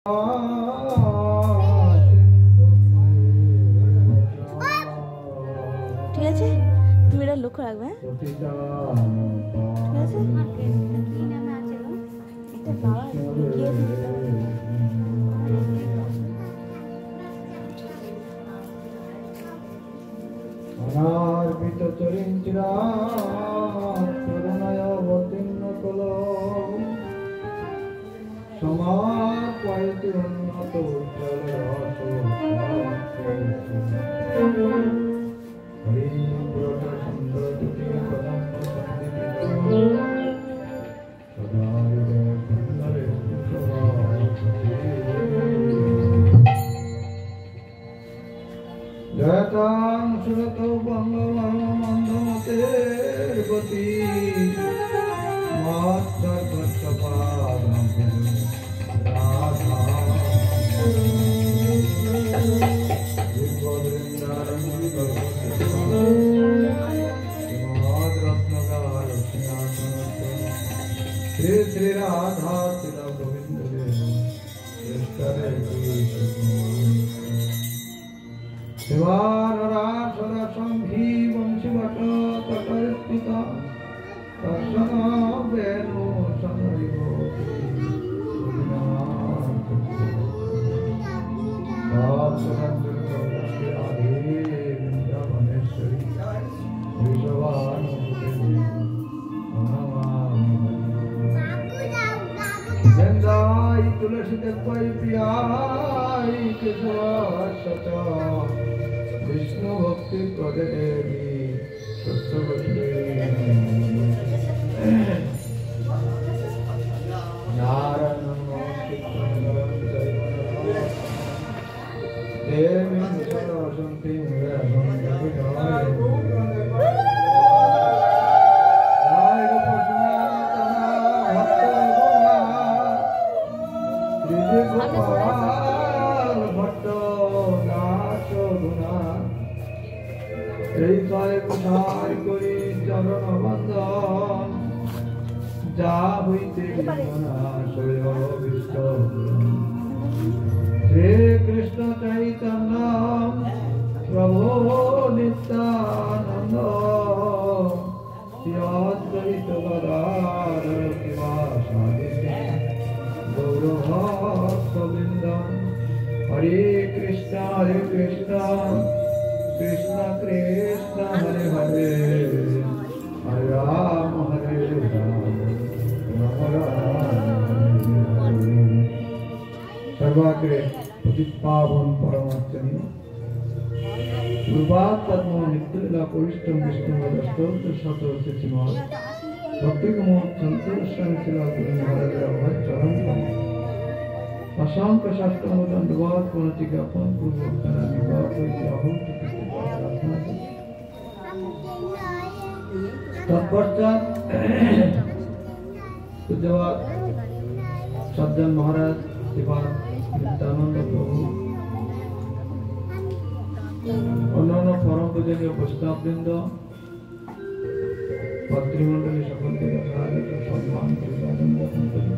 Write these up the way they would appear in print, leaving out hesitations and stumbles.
ঠিক আছে, তুমি এটা লক্ষ্য রাখবে। ঠিক আছে, অনার্পিত চরিঞ্চিরা করুণায় অবতীর্ণ কল সমাপয়তি উন্নত উজ্জ্বল রস হরিব্রত সুন্দর দুটি পদাঙ্ক সন্ধিত সদারিরে সুন্দরে জয়তাং সুরত বঙ্গমন্ধমতের গতি মাত্রগতপাদম রাধা বিবৃন্দারণ রত্নগার শ্রী শ্রী রাধা শ্রী গোবিন্দ শিবাররাসরসম্ভি বংশীবট তটর্পিত দর্শন বেণু সমরিগোপী বৃন্দাবনেশ্বরী বৃন্দাই তুলসী দেবাই প্রিয়াই কেশবাসচ विष्णु भक्ति प्रदे देवी सत्सवती नारायण देवी मुसलवसंति चरण बंदन जा हईते श्री कृष्ण चैतन्य प्रभु नित्यानंद श्री अद्वैत गदाधर शिवासादि गौरभक्तवृंद हरे कृष्ण कृष्ण कृष्ण हरे हरे हरे राम राम राम सर्वाग्रे पतित पावन परमात्मनि गुरुपाद पद्म नित्यलीला परिष्टम विष्णु स्तोत्र शतोत्र श्रीमद् भक्ति कुमार संतोष शिला गुरु महाराज अभय चरण अशांत शास्त्र दंडवाद पुनति ज्ञापन पूर्वक निवास तत्पश्चात पूज्यपाद सज्जन महाराज श्रीपाद नित्यानंद प्रभु अन्यान्य परम पूजनीय वैष्णववृंद भक्तमंडली सकल के यथायथ सम्मान अभिवादन ज्ञापन करी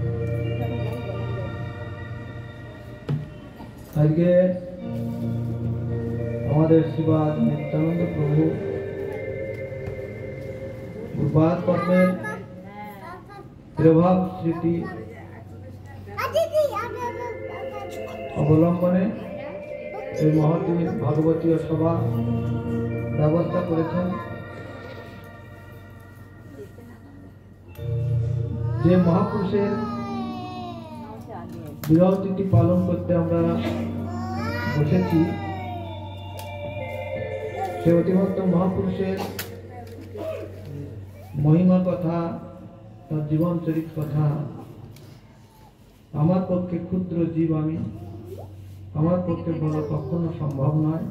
আজকে আমাদের শ্রীপাদ নিত্যানন্দ প্রভু গুরুপাদ পদ্মের ত্রিভাব স্মৃতি অবলম্বনে এই মহতী ভাগবতীয় সভা ব্যবস্থা করেছেন। যে মহাপুরুষের বিরহ তিথি পালন করতে আমরা বসেছি, সে অতিভক্ত মহাপুরুষের মহিমা কথা, তার জীবন চরিত কথা আমার পক্ষে ক্ষুদ্র জীব আমি, আমার পক্ষে বলা কখনো সম্ভব নয়।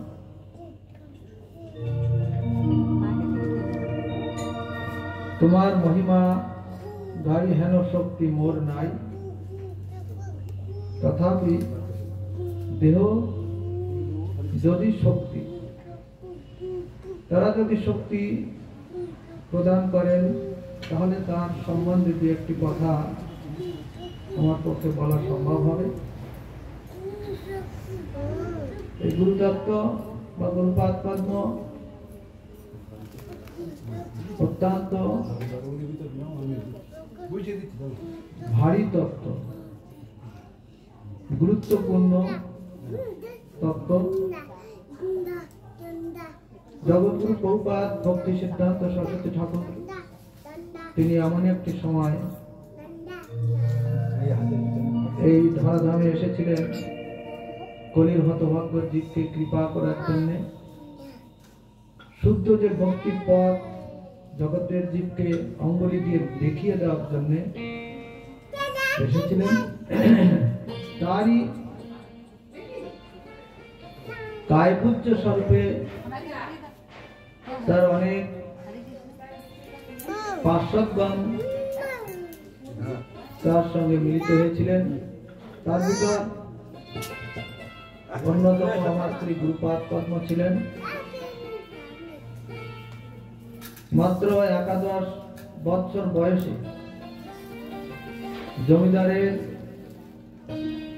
তোমার মহিমা গাড়ি হেন শক্তি মোর নাই, তথাপি দেহ যদি শক্তি, তারা যদি শক্তি প্রদান করেন তাহলে তার সম্বন্ধে দু একটি কথা আমার পক্ষে বলা সম্ভব হবে। গুরুতত্ত্ব বা গুরুপাদ পদ্ম অত্যন্ত ভারী তত্ত্ব, গুরুত্বপূর্ণ তত্ত্ব। জগৎগুরু প্রভুপাদ ভক্তি সিদ্ধান্ত সরস্বতী ঠাকুর তিনি এমন একটি সময় এই ধরাধামে এসেছিলেন কলির হতভাগ্য জীবকে কৃপা করার জন্য, শুদ্ধ যে ভক্তির পথ জগতের জীবকে অঙ্গুলি দিয়ে দেখিয়ে দেওয়ার জন্য এসেছিলেন। তারই কায়পুজ্য স্বরূপে তার অনেক পার্শ্বদগণ তার সঙ্গে মিলিত হয়েছিলেন। তার ভিতর অন্যতম আমার শ্রী গুরুপাদ পদ্ম ছিলেন। মাত্র 11 বৎসর বয়সে জমিদারের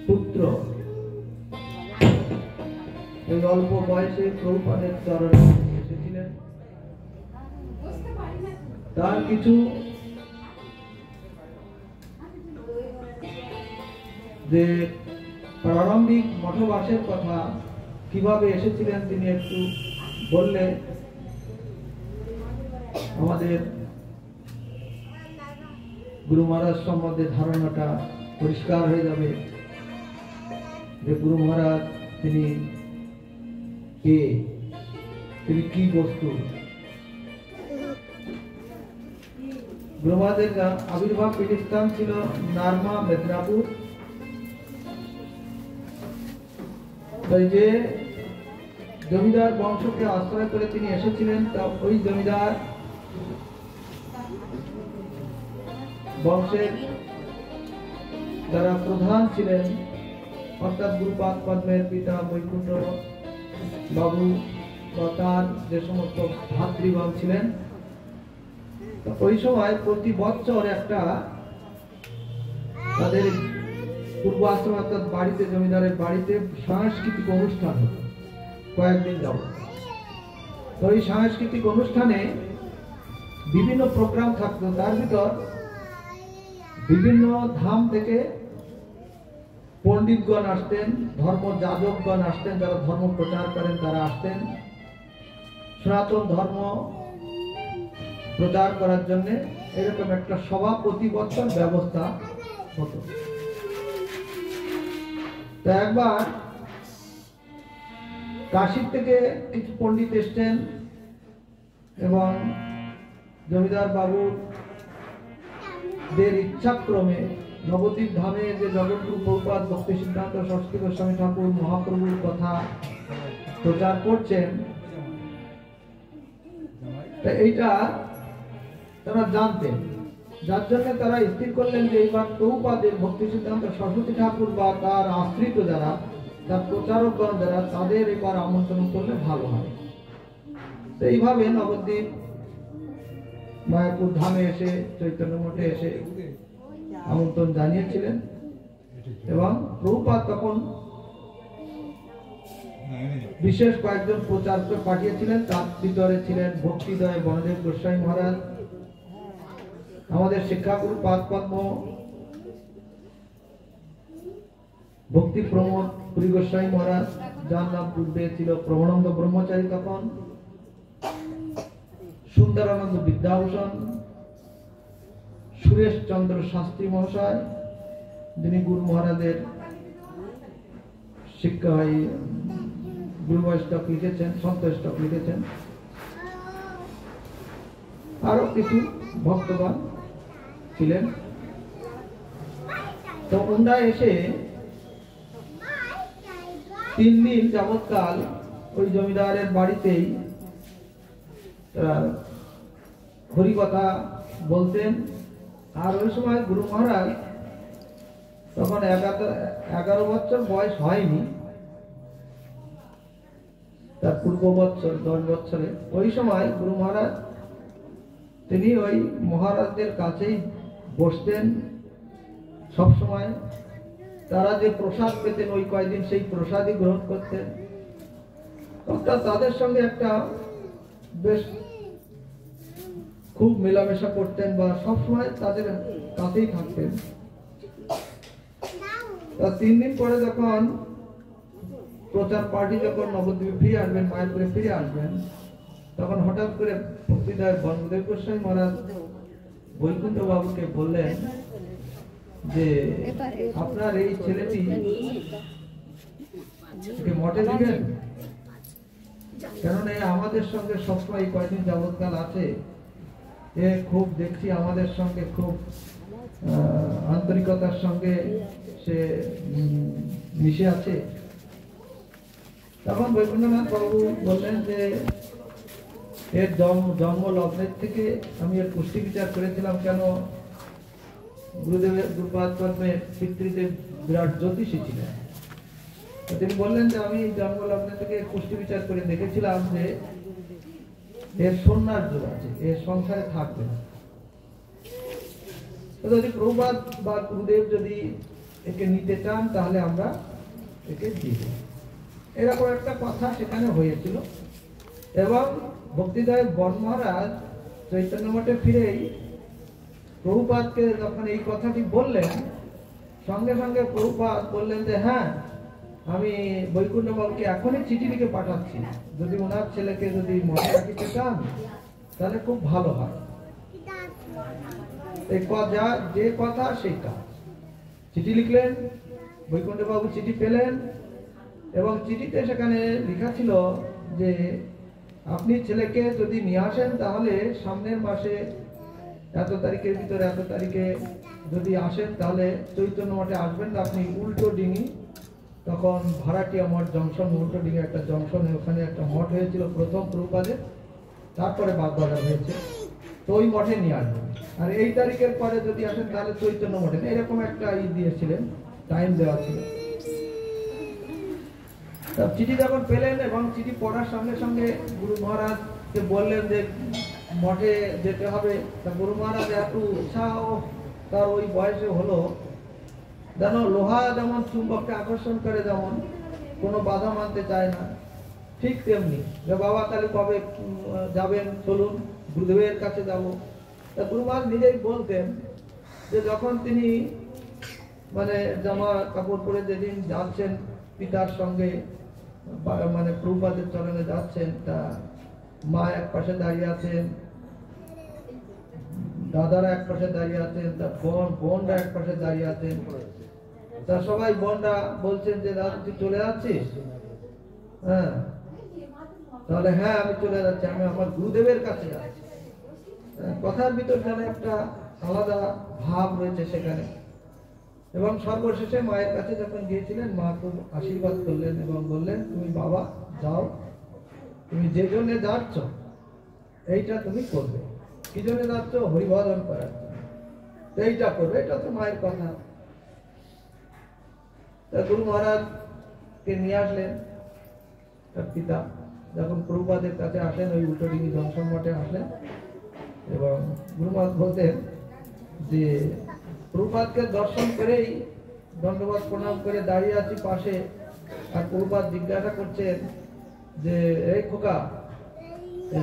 পুত্র এই অল্প বয়সে প্রভুপাদের চরণে এসেছিলেন। তার কিছু যে প্রারম্ভিক মঠবাসের কথা কিভাবে এসেছিলেন তিনি একটু বললে আমাদের গুরু মহারাজ সম্বন্ধে ধারণাটা পরিষ্কার হয়ে যাবে যে গুরু মহারাজ তিনি কে, তিনি কি বস্তু। গুরু মহারাজের আবির্ভাব পীঠস্থান ছিল নারমা মেদিনীপুর। যে জমিদার বংশকে আশ্রয় করে তিনি এসেছিলেন, তা ওই জমিদার বংশের যারা প্রধান ছিলেন অর্থাৎ গুরুপাদ পদ্মের পিতা বৈকুণ্ঠ বাবু বা তার যে সমস্ত ভাতৃগণ ছিলেন, ওই সময় প্রতি বছর একটা তাদের পূর্ব আশ্রম অর্থাৎ বাড়িতে জমিদারের বাড়িতে সাংস্কৃতিক অনুষ্ঠান হতো কয়েকদিন যাব। তো এই সাংস্কৃতিক অনুষ্ঠানে বিভিন্ন প্রোগ্রাম থাকতো। তার ভিতর বিভিন্ন ধাম থেকে পণ্ডিতগণ আসতেন, ধর্ম যাজকগণ আসতেন, যারা ধর্ম প্রচার করেন তারা আসতেন সনাতন ধর্ম প্রচার করার জন্য। এরকম একটা সভা প্রতি বছর ব্যবস্থা হতো। তো একবার কাশীর থেকে কিছু পণ্ডিত এসছেন এবং জমিদার বাবুর দের ইচ্ছাক্রমে নবদ্বীপ ধামে যে জগৎগুরু প্রভুপাদ ভক্তি সিদ্ধান্ত সরস্বতী গোস্বামী ঠাকুর মহাপ্রভুর কথা প্রচার করছেন, এইটা তারা জানতেন। যার জন্য তারা স্থির করলেন যে এইবার প্রভুপাদের ভক্তি সিদ্ধান্ত সরস্বতী ঠাকুর বা তার আশ্রিত যারা, তার প্রচারকগণ যারা, তাদের এবার আমন্ত্রণ করলে ভালো হয়। তো এইভাবে নবদ্বীপ মায়াপুর ধামে এসে চৈতন্য মঠে এসে আমন্ত্রণ জানিয়েছিলেন এবং প্রভুপাদ তখন বিশেষ কয়েকজন প্রচারক পাঠিয়েছিলেন। তার ভিতরে ছিলেন ভক্তিদয় বনদেব গোস্বামী মহারাজ, আমাদের শিক্ষাগুরু পাদ পদ্ম ভক্তি প্রমোদ পুরী গোস্বামী মহারাজ, যার নাম পূর্বে ছিল প্রমানন্দ ব্রহ্মচারী, তখন সুন্দরানন্দ বিদ্যাভূষণ, সুরেশ চন্দ্র শাস্ত্রী মহাশয়, যিনি গুরু মহারাজের শিক্ষা হয় গুরু বৈষ্ণব লিখেছেন, সন্ত স্টক লিখেছেন, আরো কিছু ভক্তগণ ছিলেন। তো ওনারা এসে 3 দিন যাবৎকাল ওই জমিদারের বাড়িতেই হরিকথা বলতেন। আর ওই সময় গুরু মহারাজ তখন 11 বছর বয়স হয়নি, তার পূর্ব বছর 10 বছরে। ওই সময় গুরু মহারাজ তিনি ওই মহারাজদের কাছেই বসতেন সব সময়। তারা যে প্রসাদ পেতেন ওই কয়েকদিন সেই প্রসাদই গ্রহণ করতেন। অর্থাৎ তাদের সঙ্গে একটা বেশ খুব মেলামেশা করতেন বা সবসময় তাদের কাছেই থাকতেন। তা 3 দিন পরে যখন প্রচার পার্টি যখন নবদ্বীপে ফিরে আসবেন, মায়াপুরে ফিরে আসবেন, তখন হঠাৎ করে ভক্তিদায় বনদেব গোস্বামী মহারাজ বৈকুণ্ঠ বাবুকে বললেন যে আপনার এই ছেলেটি মঠে দিবেন, কেননা আমাদের সঙ্গে সবসময় কয়েকদিন যাবৎকাল আছে, এ খুব দেখছি আমাদের সঙ্গে খুব আন্তরিকতার সঙ্গে সে মিশে আছে। তখন বৈকুণ্ঠনাথ বাবু বললেন যে এর জন্ম লগ্নের থেকে আমি এর পুষ্টি বিচার করেছিলাম, কেন গুরুদেবের গুরুপাদ পদ্মের পিতৃদেব বিরাট জ্যোতিষী ছিলেন। তিনি বললেন যে আমি জন্ম লগ্ন থেকে পুষ্টি বিচার করে দেখেছিলাম যে এর সন্ন্যাস যোগ আছে, এর সংসারে থাকবে না। যদি প্রভুপাদ বা গুরুদেব যদি একে নিতে চান তাহলে আমরা একে দিব, এরকম একটা কথা সেখানে হয়েছিল। এবং ভক্তিদায় বন মহারাজ চৈতন্য মঠে ফিরেই প্রভুপাদকে যখন এই কথাটি বললেন, সঙ্গে সঙ্গে প্রভুপাদ বললেন যে হ্যাঁ, আমি বৈকুণ্ঠ বাবুকে এখনই চিঠি লিখে পাঠাচ্ছি, যদি ওনার ছেলেকে যদি মনে রাখিতে চান তাহলে খুব ভালো হয়। যে কথা সেই কাজ। চিঠি লিখলেন, বৈকুণ্ঠ বাবু চিঠি পেলেন এবং চিঠিতে সেখানে লেখা ছিল যে আপনি ছেলেকে যদি নিয়ে আসেন তাহলে সামনের মাসে এত তারিখের ভিতরে এত তারিখে যদি আসেন তাহলে চৈতন্য মঠে আসবেন না, আপনি উল্টো ডিঙি, তখন ভাড়াটিয়া মঠ জংশন, উল্টো ডিঙি একটা জংশনে ওখানে একটা মঠ হয়েছিল প্রথম প্রভুপাদের, তারপরে বাগবাজার হয়েছে, তো ওই মঠে নিয়ে আসবেন। আর এই তারিখের পরে যদি আসেন তাহলে চৈতন্য মঠে, এরকম একটা দিয়েছিলেন, টাইম দেওয়া ছিল। চিঠি যখন পেলেন এবং চিঠি পড়ার সঙ্গে সঙ্গে গুরু মহারাজকে বললেন যে মঠে যেতে হবে। তা গুরু মহারাজ এত উৎসাহ তার ওই বয়সে হলো, যেন লোহা যেমন চুম্বককে আকর্ষণ করে, যেমন কোনো বাধা মানতে চায় না, ঠিক তেমনি যে বাবা তাহলে কবে যাবেন, চলুন গুরুদেবের কাছে যাব। তা গুরু মহারাজ নিজেই বলতেন যে যখন তিনি মানে জামা কাপড় পরে যেদিন যাচ্ছেন পিতার সঙ্গে, মানে প্রভুপাদের চরণে যাচ্ছেন, তা মা এক পাশে দাঁড়িয়ে আছেন, দাদারা এক পাশে দাঁড়িয়ে আছেন, তার বোনরা এক পাশে দাঁড়িয়ে আছেন। তা সবাই বোনরা বলছেন যে দাদা তুই চলে যাচ্ছিস? হ্যাঁ, তাহলে হ্যাঁ আমি চলে যাচ্ছি, আমি আমার গুরুদেবের কাছে যাচ্ছি। কথার ভিতর যেন একটা আলাদা ভাব রয়েছে সেখানে। এবং সর্বশেষে মায়ের কাছে যখন গিয়েছিলেন, মা খুব আশীর্বাদ করলেন এবং বললেন তুমি বাবা যাও, তুমি যে জন্য যাচ্ছ এইটা তুমি করবে। কি জন্য যাচ্ছ? হরিভজন করার জন্য, এইটা করবে, এটা তো মায়ের কথা। তা গুরু মহারাজকে নিয়ে আসলেন তার পিতা, যখন প্রভুপাদের কাছে আসেন, ওই উল্টোডিঙ্গি জংশন মঠে আসলেন এবং গুরু মহারাজ বলতেন যে প্রভুপাদকে দর্শন করেই দণ্ডবাদ প্রণাম করে দাঁড়িয়ে আছি পাশে, আর প্রভুপাদ জিজ্ঞাসা করছেন যে এই খোকা,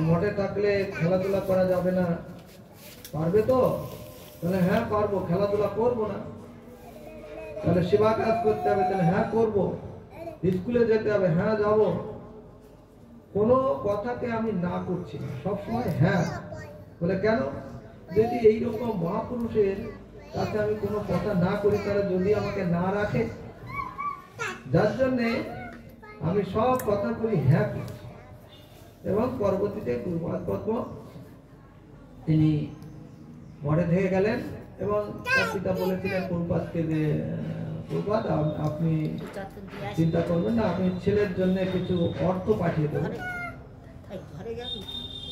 মঠে থাকলে খেলাধুলা করা যাবে না, পারবে তো? তাহলে হ্যাঁ পারবো। খেলাধুলা করবো না? তাহলে সেবা কাজ করতে হবে? তাহলে হ্যাঁ করবো। স্কুলে যেতে হবে? হ্যাঁ যাবো। কোনো কথাকে আমি না করছি না, সবসময় হ্যাঁ। বলে কেন? যদি এইরকম মহাপুরুষের কাছে আমি কোনো কথা না করি, তারা যদি আমাকে না রাখে, যার জন্যে আমি সব কথা করি হ্যাঁ করছি। এবং পরবর্তীতে গুরুপাদ পদ্ম তিনি মঠে থেকে গেলেন এবং তার পিতা বলেছিলেন প্রভুপাদকে যে প্রভুপাদ আপনি চিন্তা করবেন না, আপনি ছেলের জন্য কিছু অর্থ পাঠিয়ে দেবেন।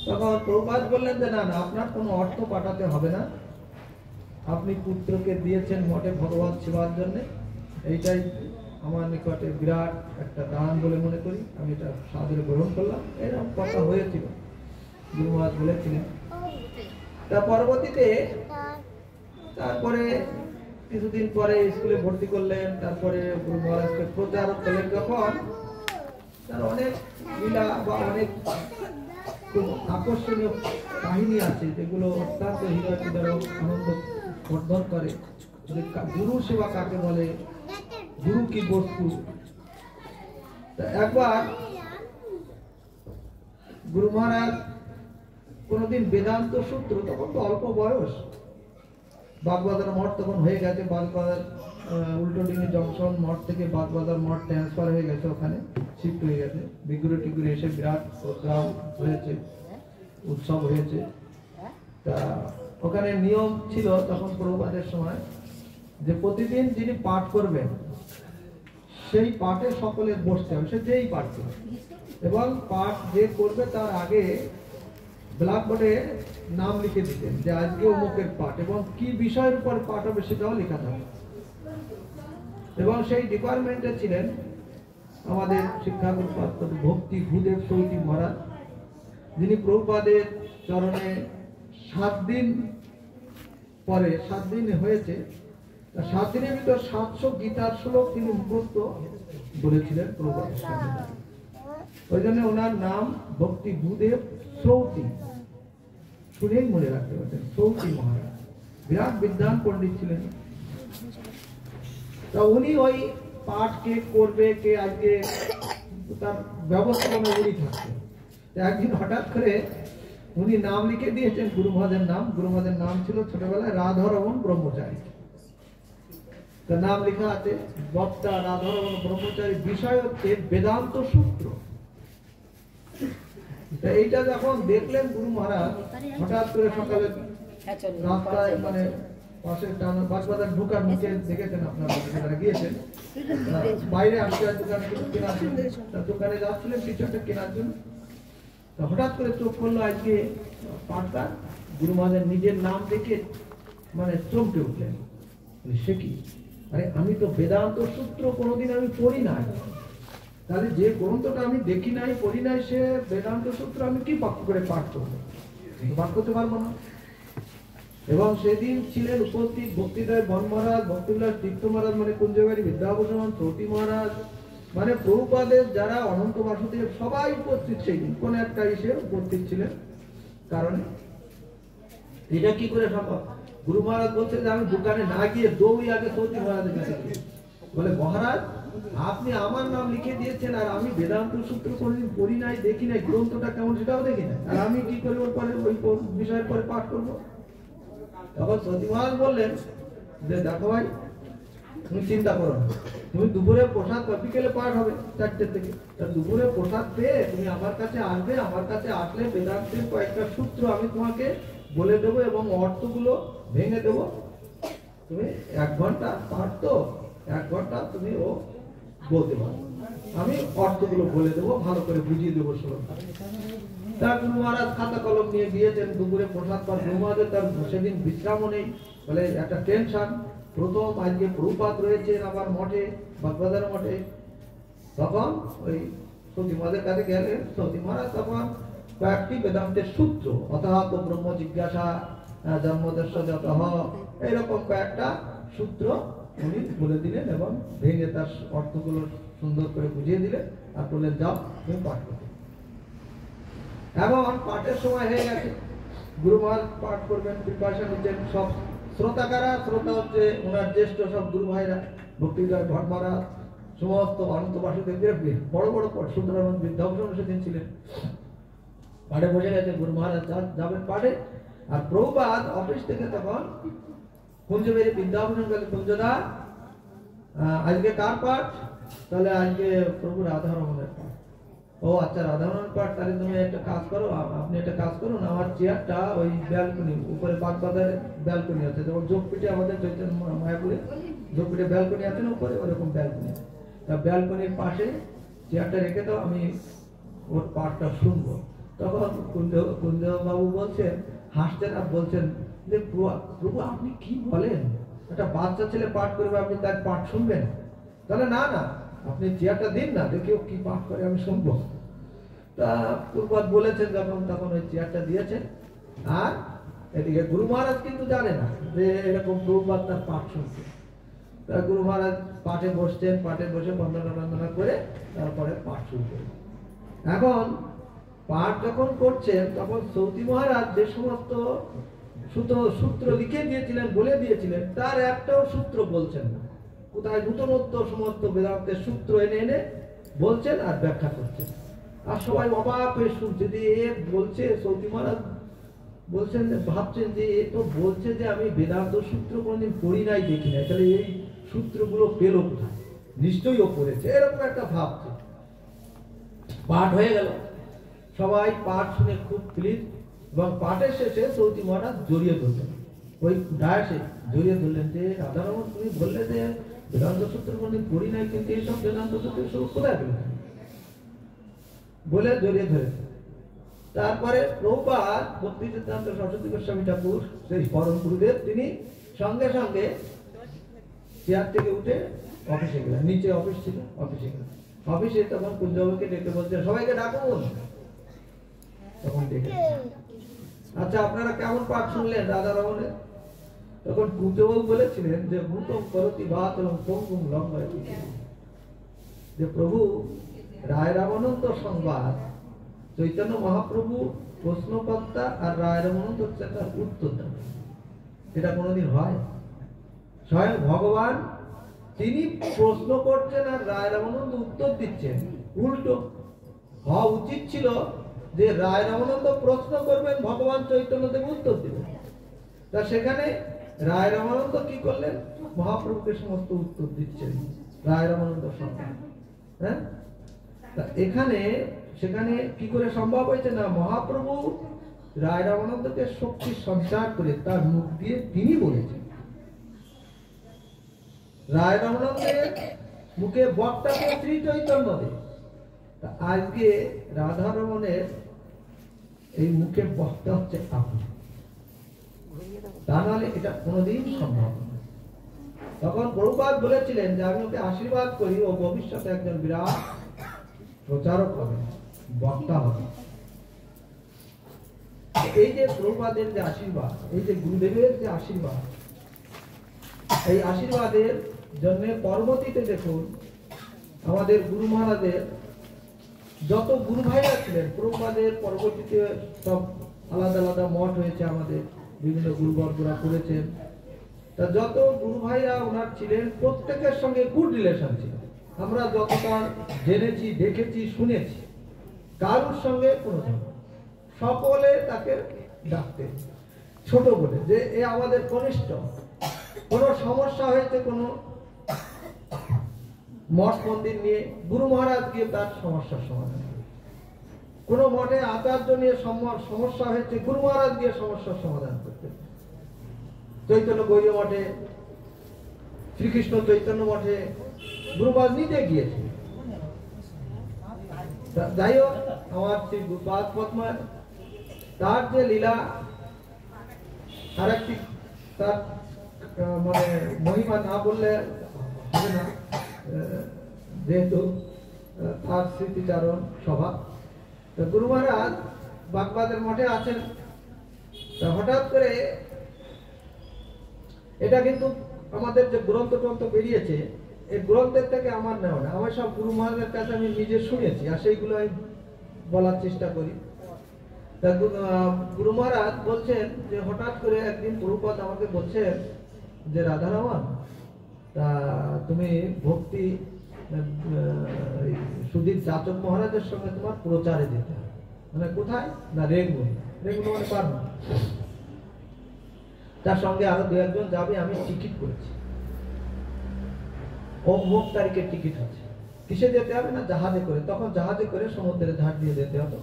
তখন প্রভুপাদ বললেন যে না না, আপনার কোনো অর্থ পাঠাতে হবে না, আপনি পুত্রকে দিয়েছেন মঠে ভগবান সেবার জন্য, এইটাই আমার নিকটে বিরাট একটা দান বলে মনে করি, আমি এটা সাদরে গ্রহণ করলাম। এরকম কথা হয়েছিল, গুরু মহারাজ বলেছিলেন। তা পরবর্তীতে তারপরে কিছুদিন পরে স্কুলে ভর্তি করলেন, তারপরে গুরু মহারাজকে প্রচারক করলেন। যখন তার অনেক লীলা বা অনেক খুব আকর্ষণীয় কাহিনী আছে যেগুলো অত্যন্ত হৃদয় বিদারক, আনন্দ বর্ধন করে। যে গুরু সেবা কাকে বলে, গুরু কি বস্তু। একবার গুরু মহারাজ কোনদিন বেদান্ত সূত্র, তখন তো অল্প বয়স, বাগবাজার মঠ তখন হয়ে গেছে, বাগবাজার উল্টোডিঙ্গি জংশন মঠ থেকে বাগবাজার মঠ ট্রান্সফার হয়ে গেছে, ওখানে শিফট হয়ে গেছে। বিগুড়ে টিগুড়ে এসে বিরাট প্রোগ্রাম হয়েছে, উৎসব হয়েছে। তা ওখানে নিয়ম ছিল তখন প্রভুপাদের সময় যে প্রতিদিন যিনি পাঠ করবেন সেই পাঠে সকলের বসতে হবে, সে যেই পাঠ করবে, এবং পাঠ যে করবে তার আগে ব্ল্যাকবোর্ডে নাম লিখে দিতেন যে আজকে অমুকের পাঠ, এবং কি বিষয়ের উপর পাঠ হবে সেটাও লেখা থাকে। এবং সেই ডিপার্টমেন্টে ছিলেন আমাদের শিক্ষাগুরু প্রাপ্ত ভক্তি ভূদেব সৌতি মহারাজ, যিনি প্রভুপাদের চরণে 7 দিন পরে, 7 দিন হয়েছে, 7 দিনের ভিতর 700 গীতার শ্লোক তিনি মুখস্থ বলেছিলেন প্রভুপাদের সামনে। ওই জন্য ওনার নাম ভক্তি ভূদেব সৌতি, শুনেই মনে রাখতে পারতেন, সৌতি মহারাজ বিরাট বিদ্বান পণ্ডিত ছিলেন। তা উনি ওই পাঠ কে করবে, কে আজকে তার ব্যবস্থাপনা উনি থাকতেন। একদিন হঠাৎ করে উনি নাম লিখে দিয়েছেন গুরু মহারাজের নাম। গুরু মহারাজের নাম ছিল ছোটবেলায় রাধারমণ ব্রহ্মচারী। তার নাম লেখা আছে বক্তা রাধারমণ ব্রহ্মচারী, বিষয় হচ্ছে বেদান্ত সূত্র। এইটা যখন দেখলেন গুরু মহারাজ, হঠাৎ করে সকালে রাস্তায় মানে পাশের বাগবাজার ঢুকার মুখে দেখেছেন আপনারা যারা গিয়েছেন, বাইরে আসতে দোকান কেনার জন্য, দোকানে যাচ্ছিলেন কিছু একটা কেনার জন্য। হঠাৎ করে চোখ করলো আজকে পাঠটা গুরু মহারাজের নিজের নাম দেখে মানে চমকে উঠলেন। সে কি, আরে আমি তো বেদান্ত সূত্র কোনোদিন আমি পড়ি নাই, তাহলে যে গ্রন্থটা আমি দেখি নাই পড়ি নাই সে বেদান্ত সূত্র আমি কি পাঠ করে পাঠ করবো, পাঠ করতে পারবো না। এবং সেদিন ছিলেন উপস্থিত ভক্তিদয় বন মহারাজ, ভক্তিবিলাস তীর্থ মহারাজ মানে কুঞ্জবাড়ি বিদ্যাভূষণ, সৌতি মহারাজ, মানে প্রভুপাদের যারা অনন্ত বাসুদেব সবাই উপস্থিত সেই দিন। কোন একটা এসে উপস্থিত ছিলেন, কারণ এটা কি করে সম্ভব? গুরু মহারাজ বলছে যে আমি দোকানে না গিয়ে দৌড়ি আগে সৌতি মহারাজের কাছে বলে, মহারাজ আপনি আমার নাম লিখে দিয়েছেন আর আমি বেদান্ত সূত্র কোনদিন পড়ি নাই, দেখি নাই, গ্রন্থটা কেমন সেটাও দেখি নাই, আর আমি কি করে ওর পরে ওই বিষয়ের পরে পাঠ করবো? তখন সৌতি মহারাজ বললেন যে দেখো ভাই, তুমি চিন্তা করো না, তুমি দুপুরে প্রসাদ, বিকেলে পাঠ হবে 4টে থেকে, দুপুরে প্রসাদ পেয়ে তুমি আমার কাছে আসবে। আমার কাছে আসলে বেদান্তের কয়েকটা সূত্র আমি তোমাকে বলে দেবো এবং অর্থগুলো ভেঙে দেবো। তুমি 1 ঘন্টা পাঠ, তো 1 ঘন্টা তুমি ও বলতে পারো, আমি অর্থগুলো বলে দেবো, ভালো করে বুঝিয়ে দেবো শ্লোকটা। তার গুরু মহারাজ খাতা কলম নিয়ে গিয়েছেন, দুপুরে প্রসাদ পর গুরু মহারাজ তার সেদিন বিশ্রামও নেই, বলে একটা টেনশন। প্রথম আজকে প্রভুপাদ রয়েছেন আবার মঠে, বাগবাজার মঠে। তখন ওই সৌতি মহারাজের কাছে গেলেন। সৌতি মহারাজ তখন কয়েকটি বেদান্তের সূত্র, অথাৎ ব্রহ্ম জিজ্ঞাসা, জন্মদর্শ যত, এইরকম কয়েকটা সূত্র উনি বলে দিলেন এবং ভেঙে তার অর্থগুলো সুন্দর করে বুঝিয়ে দিলেন, আর বললেন যাও তুমি পাঠ করবে। এবং পাঠের সময় হয়ে গেছে, গুরু মহারাজ পাঠ করবেন, প্রিপারেশন নিচ্ছেন। সব শ্রোতাকারা, শ্রোতা হচ্ছে ওনার জ্যেষ্ঠ সব গুরু ভাইরা, ভক্তিদয় ভট্ট মহারাজ, সমস্ত অনন্ত বাসুদেবের বড় বড় সুন্দরানন্দ বিদ্যাভূষণ সেদিন ছিলেন। পাঠে বসে গেছে, গুরু মহারাজ যাবেন পাঠে। আর প্রভুপাদ অফিস থেকে তখন কুঞ্জবেরি বিদ্যাভূষণ গেলে, কুঞ্জদা আজকে কার পাঠ? তাহলে আজকে প্রভু রাধারমণের পাঠ। ও আচ্ছা, রাধারমণের পাঠ, তাহলে তুমি একটা কাজ করো, আপনি একটা কাজ করুন, আমার চেয়ারটা ওই ব্যালকনি উপরে, বাগবাজারে ব্যালকনি আছে, যেমন যোগপীঠে আমাদের চৈতন্য মায়াপুরে যোগপীঠে ব্যালকনি আছে না উপরে, ওরকম ব্যালকনি। তা ব্যালকনির পাশে চেয়ারটা রেখে দাও, আমি ওর পাঠটা শুনবো। তখন কুঞ্জবাবু বলছেন, হাসছেন আর বলছেন যে প্রভু আপনি কি বলেন, একটা বাচ্চা ছেলে পাঠ করবে, আপনি তার পাঠ শুনবেন? তাহলে না না, আপনি চেয়ারটা দিন না, দেখি ও কি পাঠ করে আমি শুনবো। তা প্রভুপাদ বলেছেন যখন, তখন ওই চেয়ারটা দিয়েছেন। আর এদিকে গুরু মহারাজ কিন্তু জানে না যে এরকম প্রভুপাদ তার পাঠ শুনছে। গুরু মহারাজ পাঠে বসছেন, পাঠে বসে বন্দনা করে তারপরে পাঠ শুরু করলেন। এখন পাঠ যখন করছেন তখন সৌতি মহারাজ যে সমস্ত সূত্র লিখে দিয়েছিলেন, বলে দিয়েছিলেন, তার একটাও সূত্র বলছেন না। কোথায় নূতনত্ব সমস্ত বেদান্তের সূত্র এনে এনে বলছেন আর ব্যাখ্যা করছেন। আর সবাই অবাক হয়ে শুনছে যে এ বলছে, সৌতি মহারাজ বলছেন, ভাবছেন যে এ তো বলছে যে আমি বেদান্ত সূত্র কোনোদিন পড়ি নাই, দেখি নাই, তাহলে এই সূত্রগুলো পেল কোথায়, নিশ্চয়ই ও পড়েছে, এরকম একটা ভাবছে। পাঠ হয়ে গেল, সবাই পাঠ শুনে খুব প্লিজ, এবং পাঠের শেষে সৌতি মহারাজ জড়িয়ে ধরলেন, ওই ডায়াসে জড়িয়ে ধরলেন যে রাধারমণ তুমি বললে যে বেদান্ত সূত্র কোনোদিন পড়ি নাই, কিন্তু এইসব বেদান্ত সূত্র সব কোথায় পেল বলে জড়িয়ে ধরেছে। তারপরে প্রভুপাদ ভক্তি সিদ্ধান্ত সরস্বতী গোস্বামী ঠাকুর, সেই পরম গুরুদেব, তিনি সঙ্গে সঙ্গে চেয়ার থেকে উঠে অফিসে গেলেন। নিচে অফিস ছিল, অফিসে গেলেন। অফিসে তখন কুঞ্জবাবুকে ডেকে বলছেন, সবাইকে ডাকুন। তখন ডেকে, আচ্ছা আপনারা কেমন পাঠ শুনলেন রাধা রমণের? তখন কুঞ্জবাবু বলেছিলেন যে ভূতম করতি বাত এবং পঙ্গুম লম্বা, যে প্রভু রায় রামানন্দ সংবাদ, চৈতন্য মহাপ্রভু প্রশ্নকর্তা আর রায় রামানন্দ হচ্ছে একটা উত্তরদাতা। এটা কোনোদিন হয়? স্বয়ং ভগবান তিনি প্রশ্ন করছেন আর রায় রামানন্দ উত্তর দিচ্ছেন। উল্টো হওয়া উচিত ছিল যে রায় রামানন্দ প্রশ্ন করবেন, ভগবান চৈতন্যদেব উত্তর দেবেন। তা সেখানে রায় রামানন্দ কি করলেন? মহাপ্রভুকে সমস্ত উত্তর দিচ্ছেন রায় রামানন্দ সংবাদ। হ্যাঁ, এখানে সেখানে কি করে সম্ভব হয়েছে? না, মহাপ্রভু রায় রামানন্দকে শক্তি সঞ্চার করে তার মুখ দিয়ে তিনি বলেছেন। রায় রামানন্দের মুখে বক্তা শ্রী চৈতন্য দেব, আজকে রাধা রমণের এই মুখে বক্তা হচ্ছে আপনি, তা নাহলে এটা কোনোদিন সম্ভব না। তখন প্রভুপাদ বলেছিলেন যে আমি ওকে আশীর্বাদ করি, ও ভবিষ্যতে একজন বিরাট প্রচারক হবে, বক্তা হবে। এই যে প্রভুপাদের যে আশীর্বাদ, এই যে গুরুদেবের যে আশীর্বাদ, এই আশীর্বাদের জন্য পরবর্তীতে দেখুন আমাদের গুরু মহারাজের যত গুরু ভাইরা ছিলেন, প্রভুপাদের পরবর্তীতে সব আলাদা আলাদা মঠ হয়েছে, আমাদের বিভিন্ন গুরুবর্গরা করেছেন। তা যত গুরু ভাইরা ওনার ছিলেন, প্রত্যেকের সঙ্গে গুড রিলেশন ছিল। আমরা যতটা জেনেছি, দেখেছি, শুনেছি, কারোর সঙ্গে কোনো সকলে তাকে ডাকতেন ছোট বলে, যে এ আমাদের কনিষ্ঠ। কোনো সমস্যা হয়েছে কোনো মঠ মন্দির নিয়ে, গুরু মহারাজ গিয়ে তার সমস্যার সমাধান করে। কোনো মঠে আচার্য নিয়ে সমস্যা হয়েছে, গুরু মহারাজ গিয়ে সমস্যার সমাধান করতেন। চৈতন্য গৌরী মঠে, শ্রীকৃষ্ণ চৈতন্য মঠে গুরু মহারাজ নিজে গিয়েছে। যাই হোক, আমার শ্রী গুরুপাদ পদ্মার তার যে লীলা, আর একটি তার মানে মহিমা না বললে হবে না, যেহেতু তার স্মৃতিচারণ সভা। তো গুরু মহারাজ বাগবাদের মঠে আছেন। তা হঠাৎ করে, এটা কিন্তু আমাদের যে গ্রন্থ বেরিয়েছে, এই গ্রন্থের থেকে আমার নেওয়া না, আমার সব গুরু মহারাজের কাছে আমি নিজে শুনেছি, আর সেইগুলো আমি বলার চেষ্টা করি। তা গুরু মহারাজ বলছেন যে হঠাৎ করে একদিন প্রভুপাদ আমাকে বলছেন যে রাধারমণ, তা তুমি ভক্তি সুধীর যাচক মহারাজের সঙ্গে তোমার প্রচারে যেতে হবে। মানে কোথায়? না রেঙ্গুন। রেঙ্গুন মানে পারবো, তার সঙ্গে আরো দু একজন যাবে, আমি টিকিট করেছি, অমুক তারিখের টিকিট আছে। কিসে যেতে হবে? না জাহাজে করে। তখন জাহাজে করে সমুদ্রের ধার দিয়ে যেতে হতো।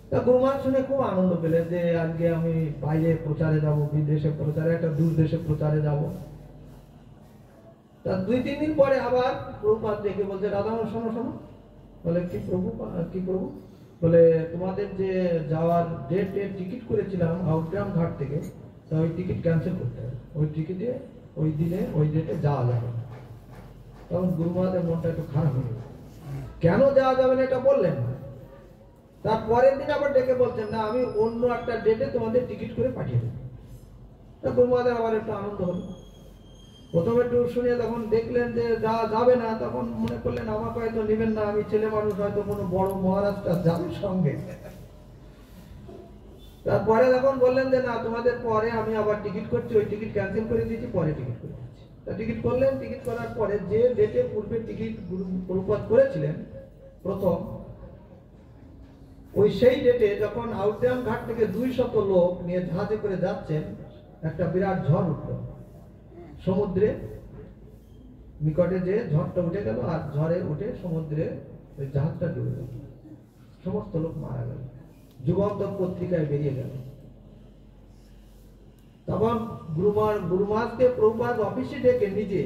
তা গুরু মহারাজ শুনে খুব আনন্দ পেলেন যে আজকে আমি বাইরে প্রচারে যাব, বিদেশে প্রচারে, একটা দূর দেশে প্রচারে যাব। তা 2-3 দিন পরে আবার প্রভুপাদ দেখে বলছে, রাধারমণ শোনো শোনো। বলে কি প্রভু? কি প্রভু? বলে তোমাদের যে যাওয়ার ডেটের টিকিট করেছিলাম আউটগ্রাম ঘাট থেকে, তা ওই টিকিট ক্যান্সেল করতে হবে। ওই টিকিটে ওই দিনে ওই ডেটে যাওয়া যাবে না। তখন গুরু মহারাজের মনটা একটু খারাপ হয়ে গেল। কেন যাওয়া যাবে না এটা বললেন না। তার পরের দিন আবার ডেকে বলছেন, না আমি অন্য একটা ডেটে তোমাদের টিকিট করে পাঠিয়ে দেবো। তা গুরু মহারাজের আবার একটু আনন্দ হলো। প্রথমে একটু শুনে যখন দেখলেন যে যাবে না, তখন মনে করলেন আমাকে হয়তো নেবেন না, আমি ছেলে মানুষ, হয়তো কোনো বড় মহারাজটা যাবে সঙ্গে। তারপরে যখন বললেন যে না, তোমাদের পরে আমি আবার টিকিট করছি, ওই টিকিট ক্যান্সেল করে দিয়েছি, পরে টিকিট করে দিচ্ছি। তা টিকিট করলেন, টিকিট করার পরে যে ডেটে পূর্বে টিকিট প্রভুপাদ করেছিলেন প্রথম, ওই সেই ডেটে যখন আউটড্যাম ঘাট থেকে 200 লোক নিয়ে জাহাজে করে যাচ্ছেন, একটা বিরাট ঝড় উঠল সমুদ্রে নিকটে, যে ঝড়টা উঠে গেল, আর ঝড়ে উঠে সমুদ্রে ওই জাহাজটা ডুবে গেল, সমস্ত লোক মারা গেল, যুগান্তর পত্রিকায় বেরিয়ে গেল। তখন গুরুমাজকে প্রভুপাদ অফিসে ডেকে নিজে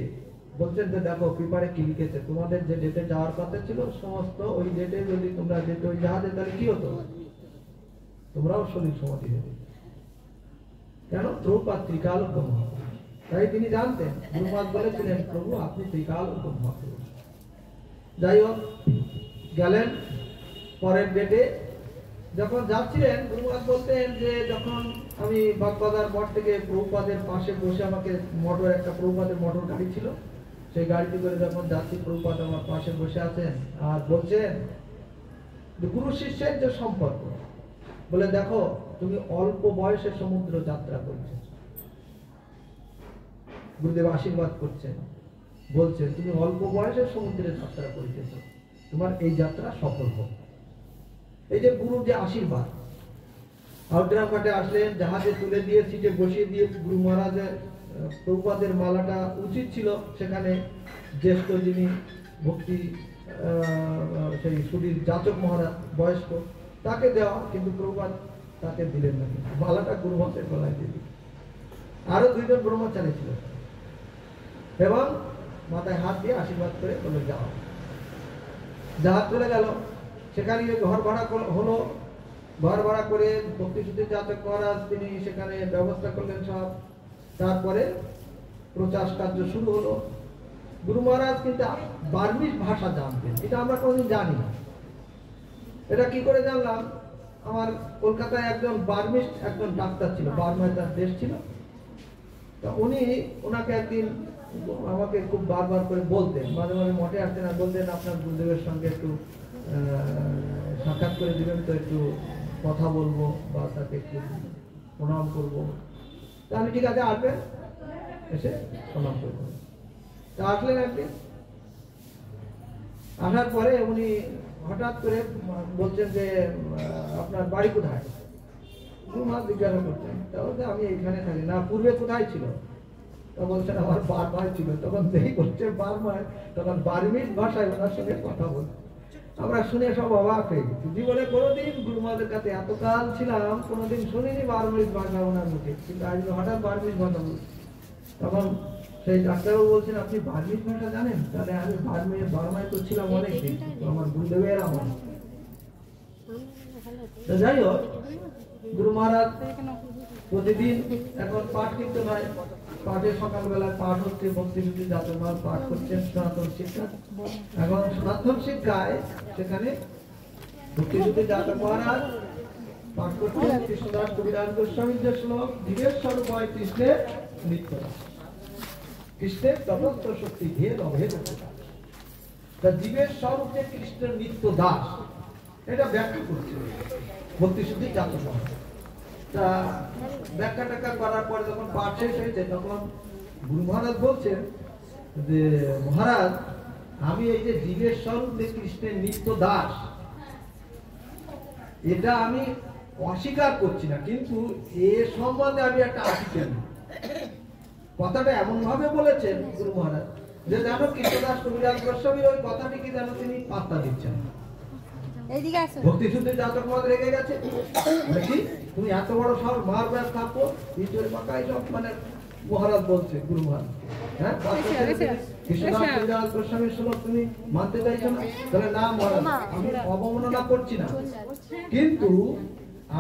বলছেন যে দেখো পেপারে কি লিখেছে, তোমাদের যে ডেটে যাওয়ার কথা ছিল সমস্ত ওই ডেটে যদি তোমরা যেতে ওই জাহাজে, তাহলে কি হতো, তোমরাও শরীর সমাধি হতে। কেন? প্রভুপাদ ত্রিকালজ্ঞ মহাপুরুষ, তাই তিনি জানতেন। গুরুপাদ বলেছিলেন প্রভু আপনি ত্রিকালজ্ঞ মহাপুরুষ। যাই হোক, গেলেন পরের ডেটে। যখন যাচ্ছিলেন গুরুপাদ বলতেন যে যখন আমি বাগবাজার মঠ থেকে প্রভুপাদের পাশে বসে, আমাকে মোটর একটা প্রভুপাদের মোটর গাড়ি ছিল, সেই গাড়িতে করে যখন যাচ্ছি, প্রভুপাদ আমার পাশে বসে আছেন আর বলছেন গুরু শিষ্যের যে সম্পর্ক, বলে দেখো তুমি অল্প বয়সে সমুদ্র যাত্রা করছো। গুরুদেব আশীর্বাদ করছেন, বলছেন তুমি অল্প বয়সে সমুদ্রে যাত্রা করিতেছ, তোমার এই যাত্রা সফল হোক। এই যে গুরুর যে আশীর্বাদ। আউটড্রাম ঘাটে আসলেন, জাহাজে তুলে দিয়ে সিটে বসিয়ে দিয়ে গুরু মহারাজের প্রভুপাদের মালাটা উচিত ছিল সেখানে জ্যেষ্ঠ যিনি ভক্তি সেই সুধীর যাচক মহারাজ বয়স্ক, তাকে দেওয়া, কিন্তু প্রভুপাদ তাকে দিলেন না, মালাটা গুরুমতের গলায় দিয়ে দিলেন। আরো 2 জন ব্রহ্মচারী ছিল, এবং মাথায় হাত দিয়ে আশীর্বাদ করে বলে যাও। জাহাজ চলে গেল, সেখানে ঘর ভাড়া হলো, ঘর ভাড়া করে ভক্তিসুধীর যাচক মহারাজ তিনি সেখানে ব্যবস্থা করলেন সব। তারপরে প্রচার কার্য শুরু হলো। গুরু মহারাজ কিন্তু বার্মিজ ভাষা জানতেন, এটা আমরা কোনোদিন জানি না। এটা কি করে জানলাম, আমার কলকাতায় একজন বার্মিজ একজন ডাক্তার ছিল, বার্মায় তার দেশ ছিল, তা উনি ওনাকে একদিন আমাকে খুব বারবার করে বলতেন, মাঝে মাঝে মঠে আসতেন আর বলতেন আপনার গুরুদেবের সঙ্গে একটু সাক্ষাৎ করে দিবেন তো, একটু কথা বলবো বা তাকে একটু প্রণাম করবো। তা আমি ঠিক আছে আসবেন, এসে প্রণাম করবো। তা আসলেন একদিন, আসার পরে উনি হঠাৎ করে বলছেন যে আপনার বাড়ি কোথায়? গুরুমা জিজ্ঞাসা করছেন, তাহলে আমি এইখানে থাকি। না, পূর্বে কোথায় ছিল? তা বলছেন আমার বার্মায় ছিল। তখন যেই করছে বার্মায়, তখন বার্মিজ ভাষায় ওনার সঙ্গে কথা বলছে। আমরা শুনে সব অবাক হয়ে গেছি, জীবনে কোনোদিন গুরুমাদের কাছে এতকাল ছিলাম কোনোদিন শুনিনি বার্মিজ ভাষা ওনার মুখে, কিন্তু আজ হঠাৎ বার্মিজ ভাষা বলছে। তখন সেই ডাক্তারবাবু বলছেন আপনি বার্মিজ ভাষা জানেন? তাহলে আমি বার্মায় তো ছিলাম অনেকদিন, আমার গুরুদেবের আমার। যাই হোক, গুরু মহারাজ প্রতিদিন এখন পাঠ কিন্তু নয়, পাঠে সকালবেলা পাঠ হচ্ছে, ভক্তিসুধীর যাচক মহারাজ পাঠ করছেন সনাতন শিক্ষা। এখন সনাতন শিক্ষায় সেখানে ভক্তিসুধীর যাচক মহারাজ পাঠ করছেন কৃষ্ণদাস কবিরাজ গোস্বামীর যে শ্লোক, জীবের স্বরূপায় কৃষ্ণের নিত্য দাস, কৃষ্ণের ততত্ব শক্তি ভেদ অভেদ। তা জীবের স্বরূপ যে কৃষ্ণের নিত্য দাস, এটা ব্যাখ্যা করছে ভক্তিসুধীর যাচক মহারাজ। তা ব্যাখ্যা টাকা করার পরে যখন পাঠ শেষ হয়েছে, তখন গুরু মহারাজ বলছেন যে মহারাজ আমি এই যে জীবের স্বরূপ যে কৃষ্ণের নিত্য দাস, এটা আমি অস্বীকার করছি না, কিন্তু এ সম্বন্ধে আমি একটা আর্টিকেল, কথাটা এমন ভাবে বলেছেন গুরু মহারাজ যে জানো কৃষ্ণদাস কবিরাজ গোস্বামীর ওই কথাটি কি জানো তিনি পাত্তা দিচ্ছেন। ভক্তিসুধীর যাচক মহারাজ রেগে গেছে, নাকি তুমি এত বড় সব মারবার থাকো ইচরে পাকাই সব, মানে মহারাজ বলছে গুরু মহারাজ, হ্যাঁ কৃষ্ণদাস কবিরাজ গোস্বামীর শ্লোক তুমি মানতে চাইছো না? তাহলে না মহারাজ, আমি অবমাননা করছি না, কিন্তু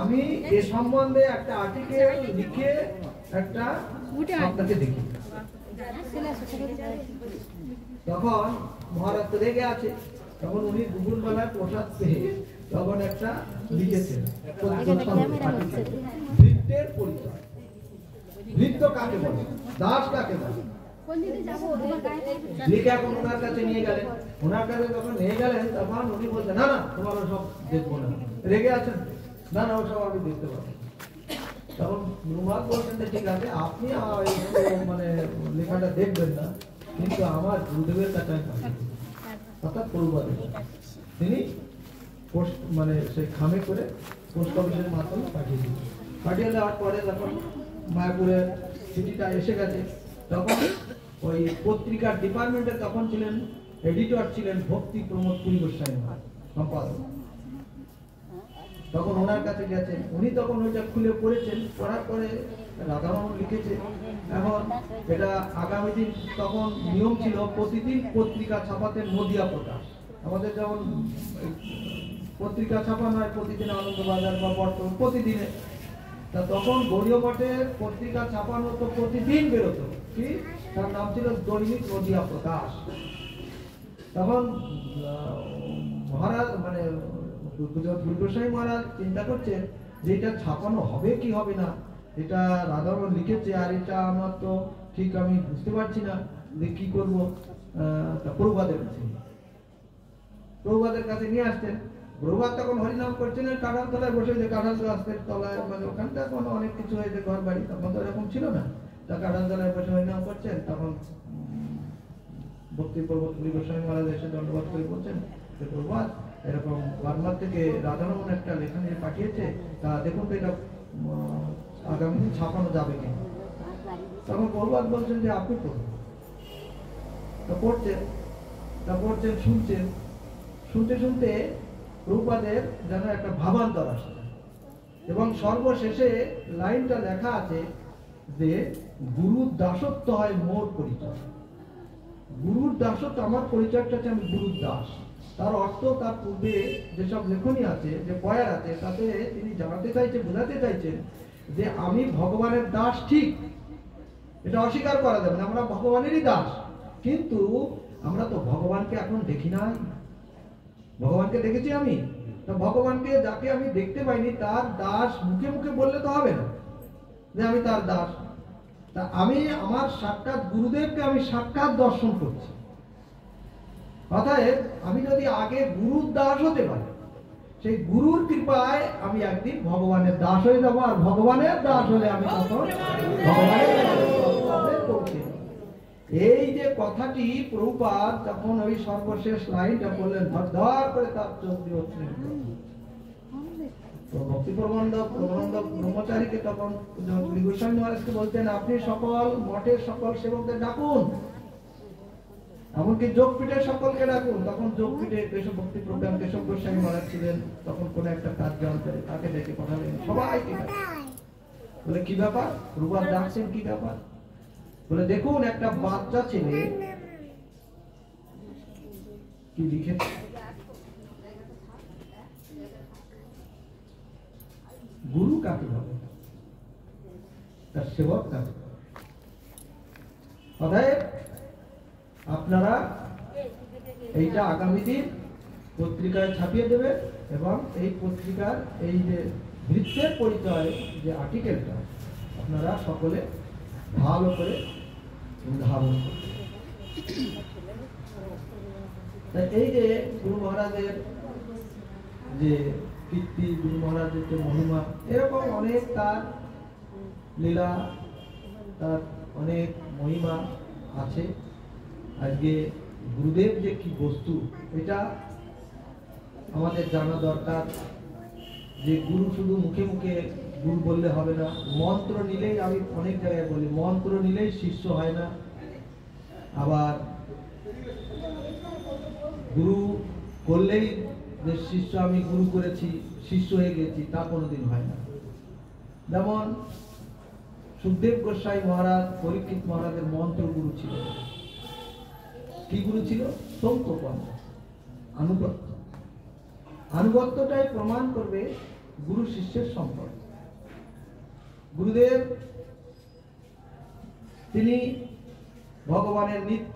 আমি এ সম্বন্ধে একটা আর্টিকেল লিখে একটা আপনাকে দেখি। তখন মহারাজ তো রেগে আছে, তখন উনি দুপুর বেলায় প্রসাদ পেয়ে তখন একটা লিখেছেন ভৃত্যের পরিচয়। ভৃত্য কাকে বলে, দাস কাকে বলে, লিখে এখন ওনার কাছে নিয়ে গেলেন। ওনার কাছে যখন নিয়ে গেলেন তখন উনি বলছেন, না না তোমার সব দেখবো না। রেগে আছেন? না না ওসব আমি দেখতে পাবো। তখন গুরুমহারাজ বলছেন যে ঠিক আছে, আপনি মানে লেখাটা দেখবেন না, কিন্তু আমার গুরুদেবের কাছে অর্থাৎ প্রভুপাদের তিনি পোস্ট মানে সেই খামে করে পোস্ট অফিসের মাধ্যমে পাঠিয়ে দিলেন। পাঠিয়ে দেওয়ার পরে যখন মায়াপুরের চিঠিটা এসে গেছে, তখন ওই পত্রিকার ডিপার্টমেন্টে তখন ছিলেন এডিটর ছিলেন ভক্তি প্রমোদ পুরী গোস্বামী মহারাজ, সম্পাদক। তখন ওনার কাছে গেছেন, উনি তখন ওইটা খুলে পড়েছেন। পড়ার পরে রাধারমণ লিখেছে। এখন এটা আগামী দিন তখন নিয়ম ছিল প্রতিদিন পত্রিকা ছাপাতে নদিয়া প্রকাশ। আমাদের যেমন পত্রিকা ছাপানো হয় প্রতিদিন আনন্দবাজার বা বর্তমান প্রতিদিনে, তা তখন গৌরীয় মঠের পত্রিকা ছাপানো তো প্রতিদিন বেরোতো। কি তার নাম ছিল দৈনিক নদিয়া প্রকাশ। তখন মহারাজ মানে গুরুগোস্বামী মহারাজ চিন্তা করছেন যে এটা ছাপানো হবে কি হবে না, এটা রাধারমণ লিখেছে আর এটা আমার তো ঠিক আমি বুঝতে পারছি না যে কি করবো। প্রভুপাদের কাছে নিয়ে আসতেন। প্রভুপাদ তখন হরিনাম করছেন কাঁঠাল তলায় বসে, যে কাঁঠাল গাছের তলায়, মানে ওখানটা এখন অনেক কিছু হয়েছে ঘর বাড়ি, তখন তো এরকম ছিল না। তা কাঁঠাল তলায় বসে হরিনাম করছেন। তখন ভক্তি প্রমোদ পুরী গোস্বামী মহারাজ এসে দণ্ডবোধ করে বলছেন যে প্রভুপাদ এরকম বাংলা থেকে রাধারমণ একটা লেখা নিয়ে পাঠিয়েছে, তা দেখুন তো এটা আগামী দিন ছাপানো যাবে কিনা। তখন প্রভুপাদ বলছেন যে আপনি পড়ুন। তা পড়ছেন শুনছেন, শুনতে শুনতে প্রভুপাদের যেন একটা ভাবান্তর আসে, এবং সর্বশেষে লাইনটা লেখা আছে যে গুরুর দাসত্ব হয় মোর পরিচয়। গুরুর দাসত্ব, আমার পরিচয়টা হচ্ছে আমি গুরুর দাস। তার অর্থ তার পূর্বে যেসব লেখনী আছে, যে বয়ার আছে, তাতে তিনি জানাতে চাইছেন, বোঝাতে চাইছেন যে আমি ভগবানের দাস, ঠিক, এটা অস্বীকার করা যাবে না, আমরা ভগবানেরই দাস। কিন্তু আমরা তো ভগবানকে এখন দেখি নাই। ভগবানকে দেখেছি আমি, তো ভগবানকে যাকে আমি দেখতে পাইনি তার দাস মুখে মুখে বললে তো হবে না যে আমি তার দাস। তা আমি আমার সাক্ষাৎ গুরুদেবকে আমি সাক্ষাৎ দর্শন করছি। অতএব আমি যদি আগে গুরুর দাস হতে পারি, সেই গুরুর কৃপায় আমি একদিন ভগবানের দাস হয়ে যাবো, আর ভগবানের দাস হলে আমি তখন ভগবানের পৌঁছে। এই যে কথাটি প্রভুপাদ যখন ওই সর্বশেষ লাইনটা বললেন, ধর করে তার চোখ দিয়ে ভক্তি প্রবন্ধ ব্রহ্মচারীকে তখন গোস্বামী মহারাজকে বলতেন, আপনি সকল মঠের সকল সেবকদের ডাকুন, এমনকি যোগপীঠের সকলকে ডাকুন। তখন যোগপীঠে কেশব ভক্তি প্রোগ্রাম কেশব গোস্বামী মহারাজ ছিলেন, তখন কোন একটা কাজ জানতেন, তাকে ডেকে পাঠালেন সবাইকে। বলে কি ব্যাপার প্রভুপাদ ডাকছেন, কি ব্যাপার? বলে দেখুন একটা বাচ্চা ছেলে কি লিখেছে, গুরু কাকে হবে, তার সেবক কাকে হবে। অতএব আপনারা এইটা আগামী দিন পত্রিকায় ছাপিয়ে দেবেন, এবং এই পত্রিকার এই যে ভৃত্যের পরিচয় যে আর্টিকেলটা আপনারা সকলে ভালো করে ধারণ করবেন। এই যে গুরু মহারাজের যে কীর্তি, গুরু মহারাজের যে মহিমা, এরকম অনেক তার লীলা, তার অনেক মহিমা আছে। আজকে গুরুদেব যে কি বস্তু এটা আমাদের জানা দরকার। যে গুরু শুধু মুখে মুখে গুরু বললে হবে না, মন্ত্র নিলেই, আমি অনেক জায়গায় বলি, মন্ত্র নিলেই শিষ্য হয় না। আবার গুরু করলেই যে শিষ্য, আমি গুরু করেছি শিষ্য হয়ে গেছি, তা কোনোদিন হয় না। যেমন সুখদেব গোস্বামী মহারাজ পরীক্ষিত মহারাজের মন্ত্র গুরু ছিল। কি গুরু ছিল? সৌতপন্ন আনুগত্য। আনুগত্যটাই প্রমাণ করবে গুরু শিষ্যের সম্পর্ক। গুরুদেব তিনি ভগবানের নিত্য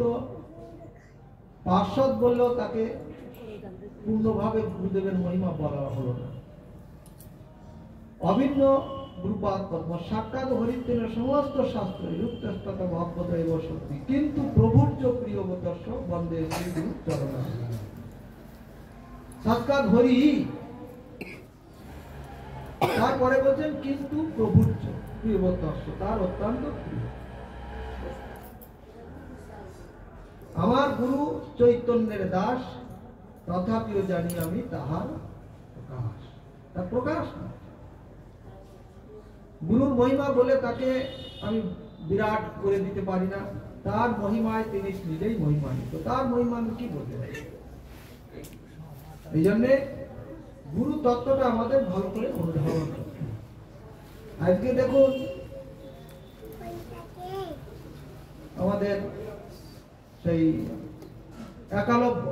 পার্ষদ বললেও তাকে পূর্ণভাবে গুরুদেবের মহিমা বলা হলো না। অভিন্ন গুরুপাদ পদ্ম সাক্ষাৎ হরিতের সমস্ত শাস্ত্র যুক্তস্তত মহব্বত এব শক্তি কিন্তু প্রভুর যে প্রিয়বতস্য বন্দে শ্রী গুরু চরণ সাক্ষাৎ হরি। তারপরে বলছেন কিন্তু প্রভুর প্রিয়বতস্য, তার অত্যন্ত প্রিয়। আমার গুরু চৈতন্যের দাস, তথাপিও জানি আমি তাহার প্রকাশ। তার প্রকাশ না, গুরুর মহিমা বলে তাকে আমি বিরাট করে দিতে পারি না। তার মহিমায় তিনি নিজেই মহিমান্বিত, তার মহিমা আমি কি বলতে পারি? এই জন্যে গুরু তত্ত্বটা আমাদের ভালো করে অনুধাবন করতে হবে। আজকে দেখুন আমাদের সেই একালব্য,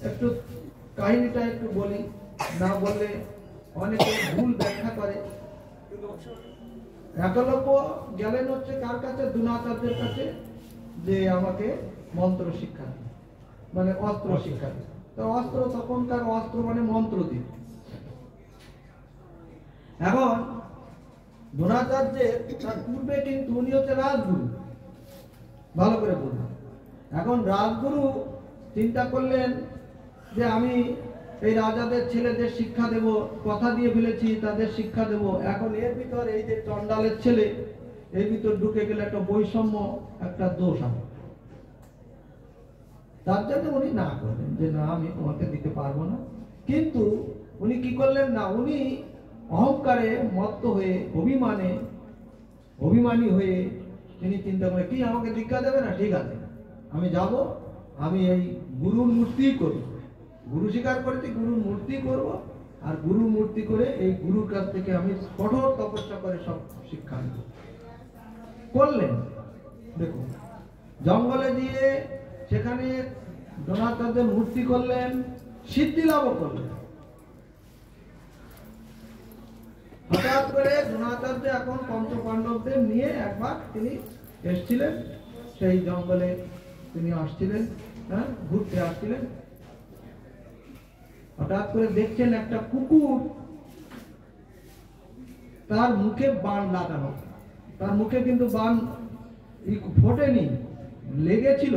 একটু কাহিনীটা একটু বলি, না বললে অনেকে ভুল ব্যাখ্যা করে। একলব্য গেলেন হচ্ছে কার কাছে? দ্রোণাচার্যের কাছে, যে আমাকে মন্ত্র শিক্ষা দিন, মানে অস্ত্র শিক্ষা দিন। তো অস্ত্র, তখনকার অস্ত্র মানে মন্ত্র দিন। এখন দ্রোণাচার্যের তার পূর্বে কিন্তু উনি হচ্ছে রাজগুরু, ভালো করে বলুন। এখন রাজগুরু চিন্তা করলেন যে আমি এই রাজাদের ছেলেদের শিক্ষা দেব, কথা দিয়ে ফেলেছি তাদের শিক্ষা দেব। এখন এর ভিতর এই যে চন্ডালের ছেলে, এর ভিতর ঢুকে গেলে একটা বৈষম্য, একটা দোষ হবে। তার জন্য উনি না করলেন যে না, আমি তোমাকে দিতে পারবো না। কিন্তু উনি কি করলেন না, উনি অহংকারে মত্ত হয়ে, অভিমানী হয়ে তিনি চিন্তা করে কি আমাকে দীক্ষা দেবে না, ঠিক আছে আমি যাব, আমি এই গুরুর মূর্তি করব। গুরু স্বীকার করেছি, গুরুর মূর্তি করব, আর গুরুর মূর্তি করে এই গুরুর কাছ থেকে আমি কঠোর তপস্যা করে সব শিক্ষা নেব। করলেন, দেখুন জঙ্গলে দিয়ে সেখানে দ্রোণাচার্যের মূর্তি করলেন, সিদ্ধি লাভ করলেন। হঠাৎ করে দ্রোণাচার্য এখন পঞ্চ পাণ্ডবদের নিয়ে একবার তিনি এসেছিলেন, সেই জঙ্গলে তিনি আসছিলেন, ঘুরতে আসছিলেন। হঠাৎ করে দেখছেন একটা কুকুর, তার মুখে বাণ লাগানো, তার মুখে কিন্তু বাণ ফোটেনি, লেগেছিল,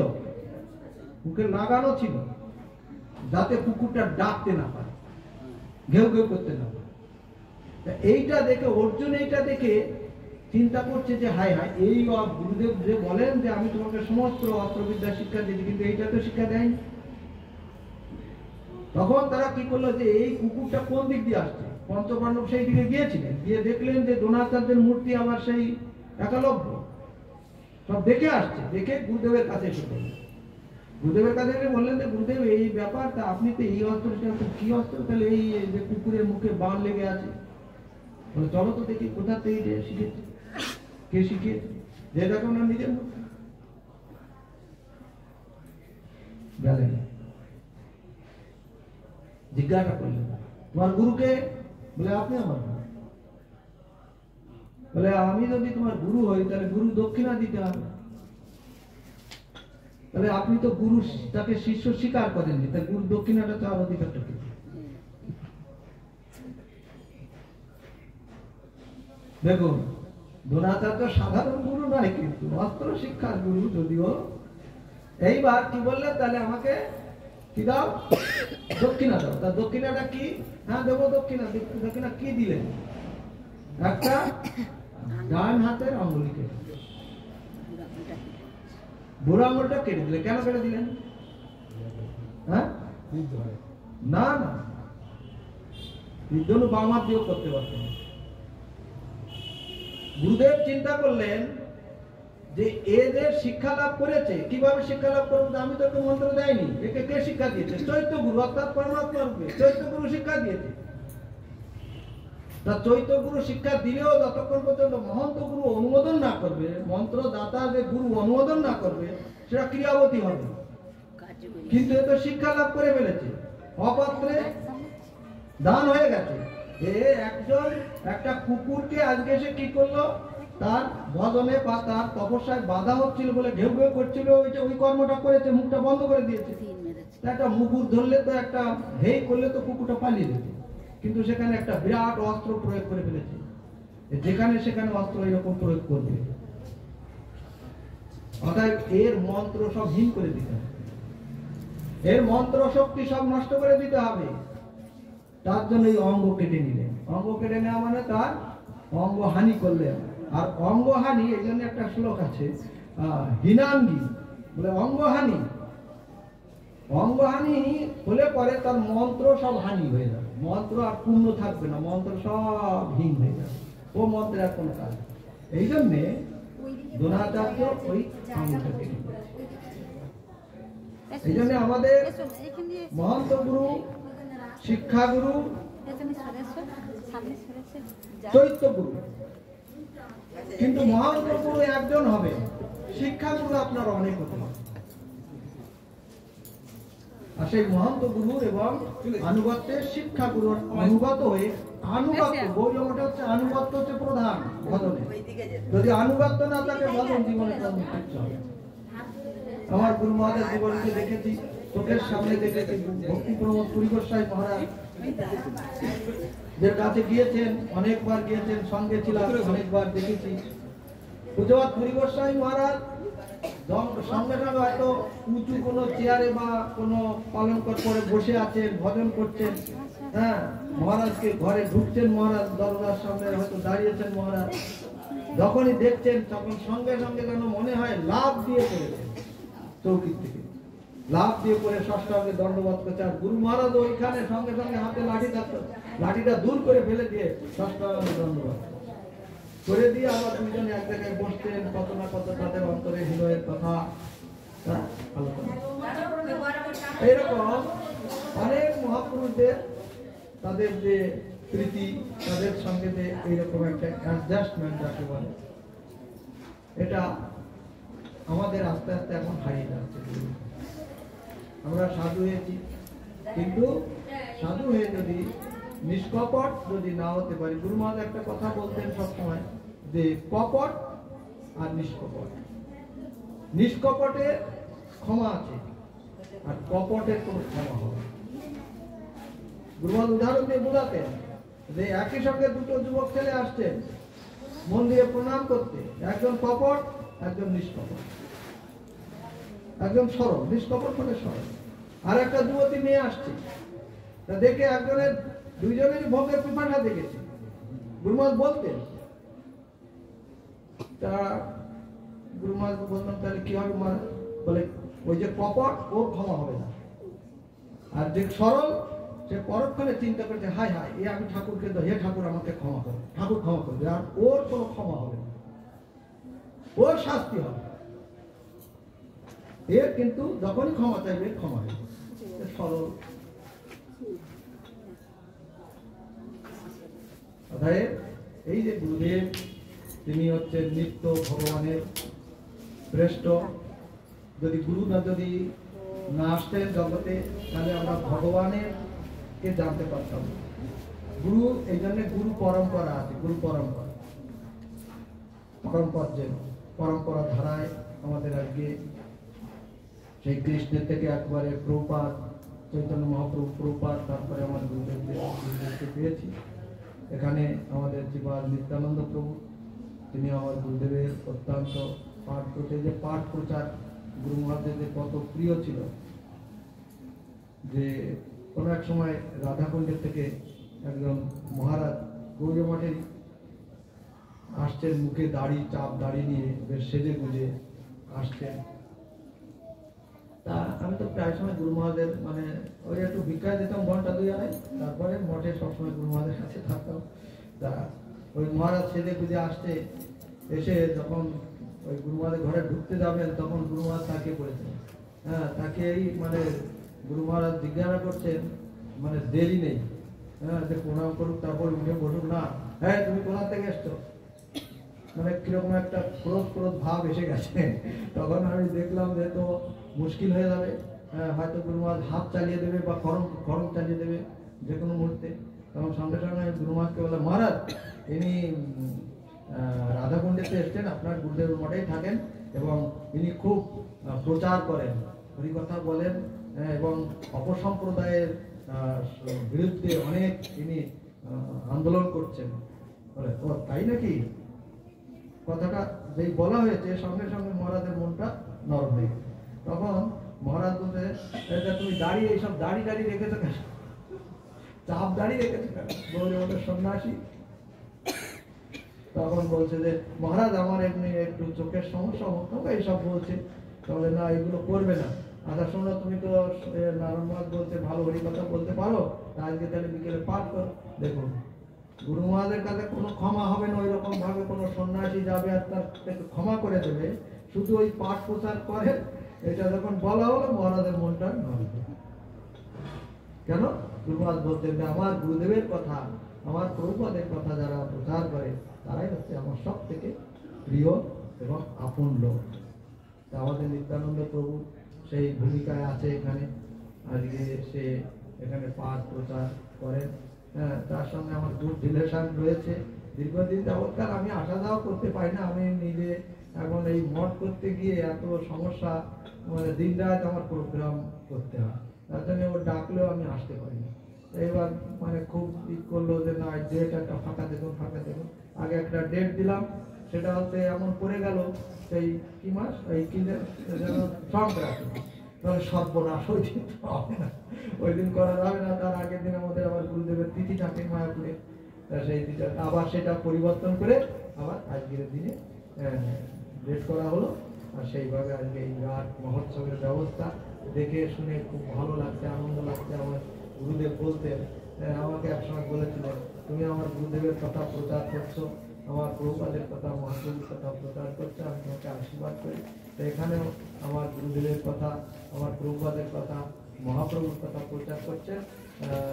মুখে লাগানো ছিল, যাতে কুকুরটা ডাকতে না পারে, ঘেউ ঘেউ করতে না পারে। এইটা দেখে অর্জুন এইটা দেখে চিন্তা করছে যে হায় হায়, এই গুরুদেব যে বলেন যে আমি তোমাকে সমস্ত অস্ত্রবিদ্যা শিক্ষা দিয়েছি, কিন্তু এইটা তো শিক্ষা দেয়নি। তখন তারা কি করলো যে এই কুকুরটা কোন দিক দিয়ে আসছে, পঞ্চপাণ্ডব সেই দিকে গিয়েছিলেন, গিয়ে দেখলেন যে দ্রোণাচার্যের মূর্তি আবার সেই একালব্য সব দেখে আসছে, দেখে গুরুদেবের কাছে এসে বললেন। গুরুদেবের কাছে এসে বললেন যে গুরুদেব এই ব্যাপারটা, আপনি তো এই অস্ত্রটা, কি অস্ত্র, তাহলে এই যে কুকুরের মুখে বাণ লেগে আছে, চলো তো দেখি কোথা থেকে শিখেছে, কে শিখিয়েছে, যে দেখো না নিজের মুখে। গেলেন, জিজ্ঞাসা করলেন তোমার গুরুকে? বলে আপনি আমার গুরু। বলে আমি যদি তোমার গুরু হই তাহলে গুরু দক্ষিণা দিতে হবে। তাহলে আপনি তো গুরু তাকে শিষ্য স্বীকার করেননি, তাই গুরু দক্ষিণাটা চাওয়ার অধিকারটা কি? দেখুন দ্রোণাচার্য সাধারণ গুরু নয়, কিন্তু অস্ত্র শিক্ষার গুরু যদিও। এইবার কি বললেন, তাহলে আমাকে কি দাও? দক্ষিণা দাও। তার দক্ষিণাটা কি? হ্যাঁ দেবো দক্ষিণা। দক্ষিণা কি দিলেন? একটা ডান হাতের আঙুল কেটে, বুড়ো আঙুলটা কেটে দিলেন। কেন কেটে দিলেন? হ্যাঁ না না, বিদ্যুৎ বাম হাত দিয়েও করতে পারতেন। গুরুদেব চিন্তা করলেন যে এদের শিক্ষা লাভ করেছে, কিভাবে শিক্ষা লাভ করবে? আমি তো মন্ত্র দেয়নি, একে কে শিক্ষা দিয়েছে? চৈত্য গুরু, অর্থাৎ পরমাত্মা রূপে চৈত্য গুরু শিক্ষা দিয়েছে। তা চৈত্য গুরু শিক্ষা দিলেও যতক্ষণ পর্যন্ত মহন্ত গুরু অনুমোদন না করবে, মন্ত্র দাতা যে গুরু অনুমোদন না করবে, সেটা ক্রিয়াবতী হবে। কিন্তু এ তো শিক্ষা লাভ করে ফেলেছে, অপাত্রে দান হয়ে গেছে। একজন একটা কুকুরকে আজকে সে কি করলো, তার ভজনে বা তার তপস্যায় বাধা হচ্ছিল বলে ঘেউ ঘেউ করছিল, ওই কর্মটা করেছে, মুখটা বন্ধ করে দিয়েছে। একটা মুকুর ধরলে তো, একটা হেই করলে তো কুকুরটা পালিয়ে যেত, কিন্তু সেখানে একটা বিরাট অস্ত্র প্রয়োগ করে ফেলেছে, যেখানে সেখানে অস্ত্র এরকম প্রয়োগ করবে। অতএব এর মন্ত্র সব হীন করে দিতে হবে, এর মন্ত্র শক্তি সব নষ্ট করে দিতে হবে। তার জন্য এই অঙ্গ কেটে নিলেন। অঙ্গ কেটে নেওয়া মানে তার অঙ্গ হানি করলেন। আর অঙ্গ হানি, এই জন্য একটা শ্লোক আছে, হীনাঙ্গী বলে অঙ্গহানি। অঙ্গহানি হলে পরে তার মন্ত্র সব হানি হয়ে যাবে, মন্ত্র আর পূর্ণ থাকবে না, মন্ত্র সব হীন হয়ে যাবে, ও মন্ত্রের আর কোনো কাজ। এই জন্যে দ্রোণাচার্য ওই অঙ্গটা কেটে দিয়েছে। এই জন্য আমাদের মহন্ত গুরু, শিক্ষা গুরু, চৈত্য গুরু, কিন্তু মহন্ত গুরু একজন হবে, শিক্ষা গুরু আপনার অনেক হতে হবে। আর সেই মহন্ত গুরু এবং আনুগত্যের, শিক্ষা গুরুর অনুগত হয়ে, আনুগত্য গৌরমটা হচ্ছে আনুগত্য হচ্ছে প্রধান ভজনে। যদি আনুগত্য না থাকে ভজন জীবনে কিচ্ছু হবে। আমার গুরু মহারাজ জীবনকে দেখেছি, চোখের সামনে দেখেছি। ভক্তি প্রমোদ পুরী গোস্বামী মহারাজ যে কাছে গিয়েছেন, অনেকবার গিয়েছেন, সঙ্গে ছিলাম, অনেকবার দেখেছি। পূজবাদ পুরী গোস্বামী মহারাজ সঙ্গে সঙ্গে হয়তো উঁচু কোনো চেয়ারে বা কোনো পালঙ্কর করে বসে আছেন, ভজন করছেন। হ্যাঁ, মহারাজকে ঘরে ঢুকছেন, মহারাজ দরজার সামনে হয়তো দাঁড়িয়েছেন মহারাজ, যখনই দেখছেন তখন সঙ্গে সঙ্গে যেন মনে হয় লাভ দিয়ে পড়েছেন, চৌকির থেকে লাভ দিয়ে পড়ে ষষ্ঠাঙ্গে দণ্ডবোধ করছে। আর গুরু মহারাজ ওইখানে সঙ্গে সঙ্গে হাতে লাঠি থাকতো, লাঠিটা দূর করে ফেলে দিয়ে ষষ্ঠাঙ্গে দণ্ডবোধ করে দিয়ে আবার দুইজনে এক জায়গায় বসতেন, কত না কত তাদের অন্তরে হৃদয়ের কথা আলোচনা। এইরকম অনেক মহাপুরুষদের তাদের যে প্রীতি, তাদের সঙ্গে যে এইরকম একটা অ্যাডজাস্টমেন্ট যাকে বলে, এটা আমাদের আস্তে আস্তে এখন হারিয়ে যাচ্ছে। আমরা সাধু হয়েছি, কিন্তু সাধু হয়ে যদি নিষ্কপট যদি না হতে পারি, গুরু মহারাজ একটা কথা বলতেন সবসময় যে কপট আর নিষ্কপট, নিষ্কপটের ক্ষমা আছে আর কপটের কোনো ক্ষমা হবে। গুরু মহারাজ উদাহরণ দিয়ে বোঝাতেন যে একই সঙ্গে দুটো যুবক ছেলে আসছেন মন্দিরে প্রণাম করতে, একজন কপট, একজন নিষ্কপট। একজন সরল, নিষ্কপট মানে সরল, আর একটা যুবতী মেয়ে আসছে, তা দেখে একজনের দুইজনেরই ভোগের পিপাসা দেখেছে। গুরু মহারাজ বলতেন, তা গুরু মহারাজ বলতাম তাহলে কি হবে? বলে ওই যে কপট, ওর ক্ষমা হবে না, আর যে সরল সে পরক্ষণে চিন্তা করছে হাই হাই এ আমি ঠাকুরকে, হে ঠাকুর আমাকে ক্ষমা করো, ঠাকুর ক্ষমা করবে, আর ওর কোনো ক্ষমা হবে না, ওর শাস্তি হবে। এর কিন্তু যখনই ক্ষমা চাইবে ক্ষমা হবে, সরল। অতএব এই যে গুরুদেব, তিনি হচ্ছেন নিত্য ভগবানের শ্রেষ্ঠ। যদি গুরু না যদি না আসতেন জগতে, তাহলে আমরা ভগবানের কে জানতে পারতাম। গুরু, এই জন্য গুরু পরম্পরা আছে, গুরু পরম্পরা, পরম্পরা যেন পরম্পরা ধারায় আমাদের আজকে সেই কৃষ্ণের থেকে একবারে প্রভুপাদ, চৈতন্য মহাপ্রভু প্রভুপাদ, তারপরে আমার গুরুদেবকে পেয়েছি। এখানে আমাদের জীবা নিত্যানন্দ প্রভু, তিনি আমার গুরুদেবের অত্যন্ত পাঠ করতে, যে পাঠ প্রচার গুরু মহারাজদের কত প্রিয় ছিল, যে কোনো এক সময় রাধাকুণ্ডের থেকে একজন মহারাজ গৌরী মঠের আসছেন, মুখে দাড়ি, চাপ দাড়ি নিয়ে বেশ সেজে গুজে আসছেন। তা আমি তো প্রায় সময় গুরু মহারাজের মানে ওই একটু ভিক্ষায় দিতাম ঘন্টা দুই আড়াই, তারপরে মঠে সবসময় গুরু মহারাজের কাছে থাকতাম। তা ওই মহারাজ সেজে গুজে আসছে, এসে যখন ওই গুরু মহারাজের ঘরে ঢুকতে যাবেন তখন গুরু মহারাজ তাকিয়ে পড়েছেন। হ্যাঁ, তাকেই মানে গুরু মহারাজ জিজ্ঞাসা করছেন, মানে দেরি নেই, হ্যাঁ, যে প্রণাম করুক তারপর উঠে বসুক না, হ্যাঁ তুমি কোথা থেকে এসছো, মানে কিরকম একটা ক্রোধ ক্রোধ ভাব এসে গেছে। তখন আমি দেখলাম যে তো মুশকিল হয়ে যাবে, হয়তো গুরু মহারাজ হাত চালিয়ে দেবে বা খড়ম চালিয়ে দেবে যে কোনো মুহূর্তে। তখন সঙ্গে সঙ্গে গুরু মহারাজকে বললাম, মহারাজ ইনি রাধাকুণ্ডেতে এসছেন, আপনার গুরুদেবের মঠেই থাকেন এবং ইনি খুব প্রচার করেন, হরিকথা বলেন এবং অপসম্প্রদায়ের বিরুদ্ধে অনেক তিনি আন্দোলন করছেন। বলে ও তাই নাকি? কথাটা যেই বলা হয়েছে সঙ্গে সঙ্গে মহারাজের মনটা নরম হয়ে গেছে। তখন মহারাজ বলতে, তুমি দাঁড়িয়ে এইসব দাড়ি রেখেছো কেন? চাপ দাঁড়িয়ে রেখেছো কেন? বলে ওটা সন্ন্যাসী। তখন বলছে যে মহারাজ আমার এমনি একটু চোখের সমস্যা হতো এইসব বলছে। তাহলে না এগুলো করবে না। আচ্ছা শোনো, তুমি তো নারায়ণ মহারাজ বলছে ভালো হরি কথা বলতে পারো, আজকে তাহলে বিকেলে পাঠ করো। দেখুন গুরু মহারাজের কাছে কোনো ক্ষমা হবে না, ওই রকম ভাবে কোনো সন্ন্যাসী যাবে আর তার ক্ষমা করে দেবে, শুধু ওই পাঠ প্রচার করে। এটা যখন বলা হলো মহারাজের মনটা নড়বে। কেন? গুরু মহারাজ বলতেন যে আমার গুরুদেবের কথা, আমার প্রভুপাদের কথা যারা প্রচার করে তারাই হচ্ছে আমার সব থেকে প্রিয় এবং আপন লোক। আমাদের নিত্যানন্দ প্রভু সেই ভূমিকায় আছে এখানে। আজকে সে এখানে পাঠ প্রচার করেন। হ্যাঁ, তার সঙ্গে আমার গুড রিলেশন রয়েছে। দীর্ঘদিন যাবৎকাল আমি আসা যাওয়া করতে পারি না। আমি নিজে এখন এই মঠ করতে গিয়ে এত সমস্যা, মানে দিন রাত আমার প্রোগ্রাম করতে হয়, তার জন্য ও ডাকলেও আমি আসতে পারি না। এবার মানে খুব ই করলো যে না ডেট একটা ফাঁকা দেখুন। আগে একটা ডেট দিলাম, সেটা হচ্ছে এমন পড়ে গেল সেই কি মাস, এই কি যেন সংক্রান্তি। তাহলে সর্বনাশ, ওই দিন হবে না, ওই দিন করা যাবে না। তার আগের দিন আমাদের আবার গুরুদেবের তিথি থাকে মায়াপুরে, সেই তিথি আবার সেটা পরিবর্তন করে আবার আজকের দিনে ডেট করা হলো। আর সেইভাবে আজকে এই রাত মহোৎসবের ব্যবস্থা দেখে শুনে খুব ভালো লাগছে, আনন্দ লাগছে। আমার গুরুদেব বলতেন, আমাকে একসময় বলেছিলেন তুমি আমার গুরুদেবের কথা প্রচার করছো, আমার প্রভুপাদের কথা, মহাপ্রভুর কথা প্রচার করছো, আমি তোমাকে আশীর্বাদ করি। তো এখানেও আমার গুরুদেবের কথা, আমার প্রভুপাদের কথা, মহাপ্রভুর কথা প্রচার করছেন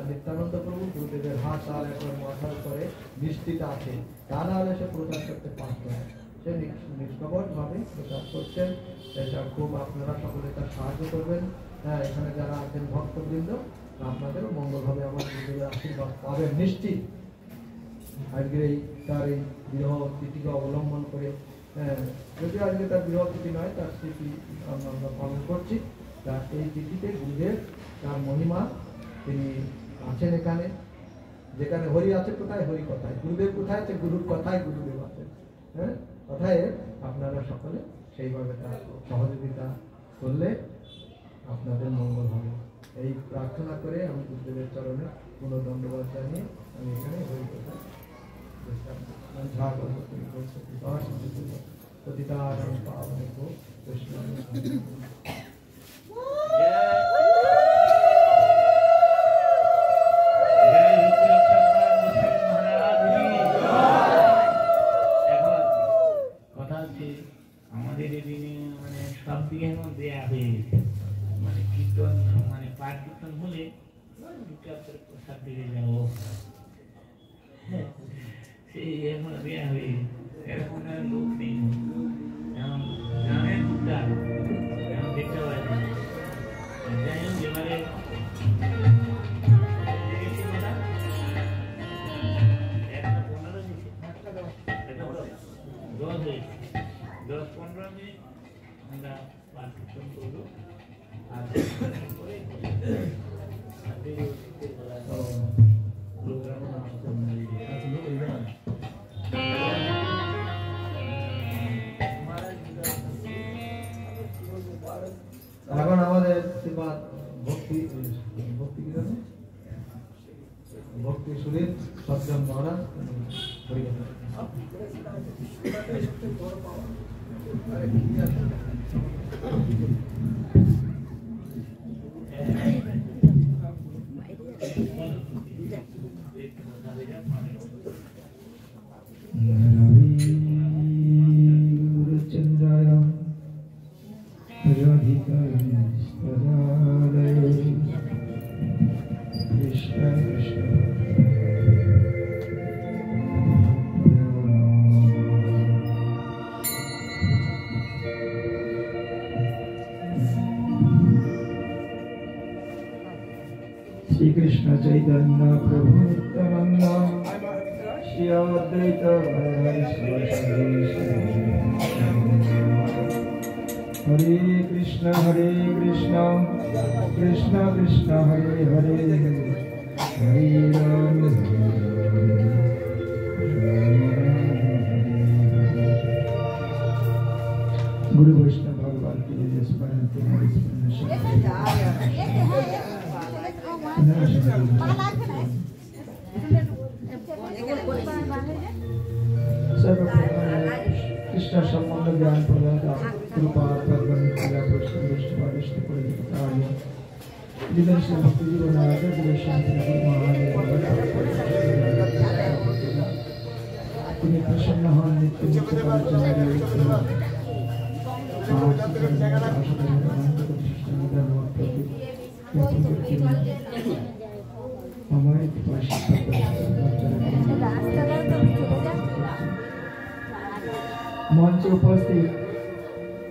নিত্যানন্দ প্রভু। গুরুদেবের হাত আর একবার মাথার করে নিশ্চিত আছে, তা না হলে সে প্রচার করতে পারত না। সে নিষ্কপটভাবে প্রচার করছেন। এটা খুব আপনারা সকলে তার সাহায্য করবেন। হ্যাঁ, এখানে যারা আছেন ভক্তবৃন্দ, আপনাদেরও মঙ্গল হবে, আমার গুরুদেবের আশীর্বাদ পাবেন নিশ্চিত। আজকের এই তার এই বিরহ তিথিকে অবলম্বন করে, যদিও আজকে তার বিরহ তিথি নয়, তার স্মৃতি আমরা পালন করছি। তা এই তিথিতে গুরুদেব তার মহিমা তিনি আছেন এখানে। যেখানে হরি আছে কোথায় হরি কথায়, গুরুদেব কোথায় আছে গুরুর কথায় গুরুদেব আছেন। হ্যাঁ, কথায় আপনারা সকলে সেইভাবে তার সহযোগিতা করলে আপনাদের মঙ্গল হবে। এই প্রার্থনা করে আমি গুরুদেবের চরণে পুনঃ ধন্যবাদ জানিয়ে আমি এখানে হরি কথা আমাদের এদিনে মানে সব দিকে দেয়া হয়ে গেছে, মানে কীর্তন মানে পাঠ কীর্তন হলে প্রসাদ দিকে যাবো, সেই এখন দেয়া হয়ে গেছে। এরকম লোক নেই, এখন গ্রামের টুকটা এখন দেখতে পাই না। যাই হোক, এবারে 10-15 মিনিট আমরা পাঠ কীর্তন করবো। আর এখন আমাদের ভক্তি সুরের সজ্জন মহারাজ श्री कृष्ण चैतन्य प्रभु नित्यानंद श्री अद्वैत हरे कृष्ण कृष्ण कृष्ण हरे हरे हरे राम गुरु वैष्णव भगवान के लिए स्मरण तुम्हारे स्मरण कृष्ण संबंध ज्ञान प्रदान कृपा भक्ति जीवन तुम्हें प्रसन्न हो नित्य मुक्त मंच उपस्थित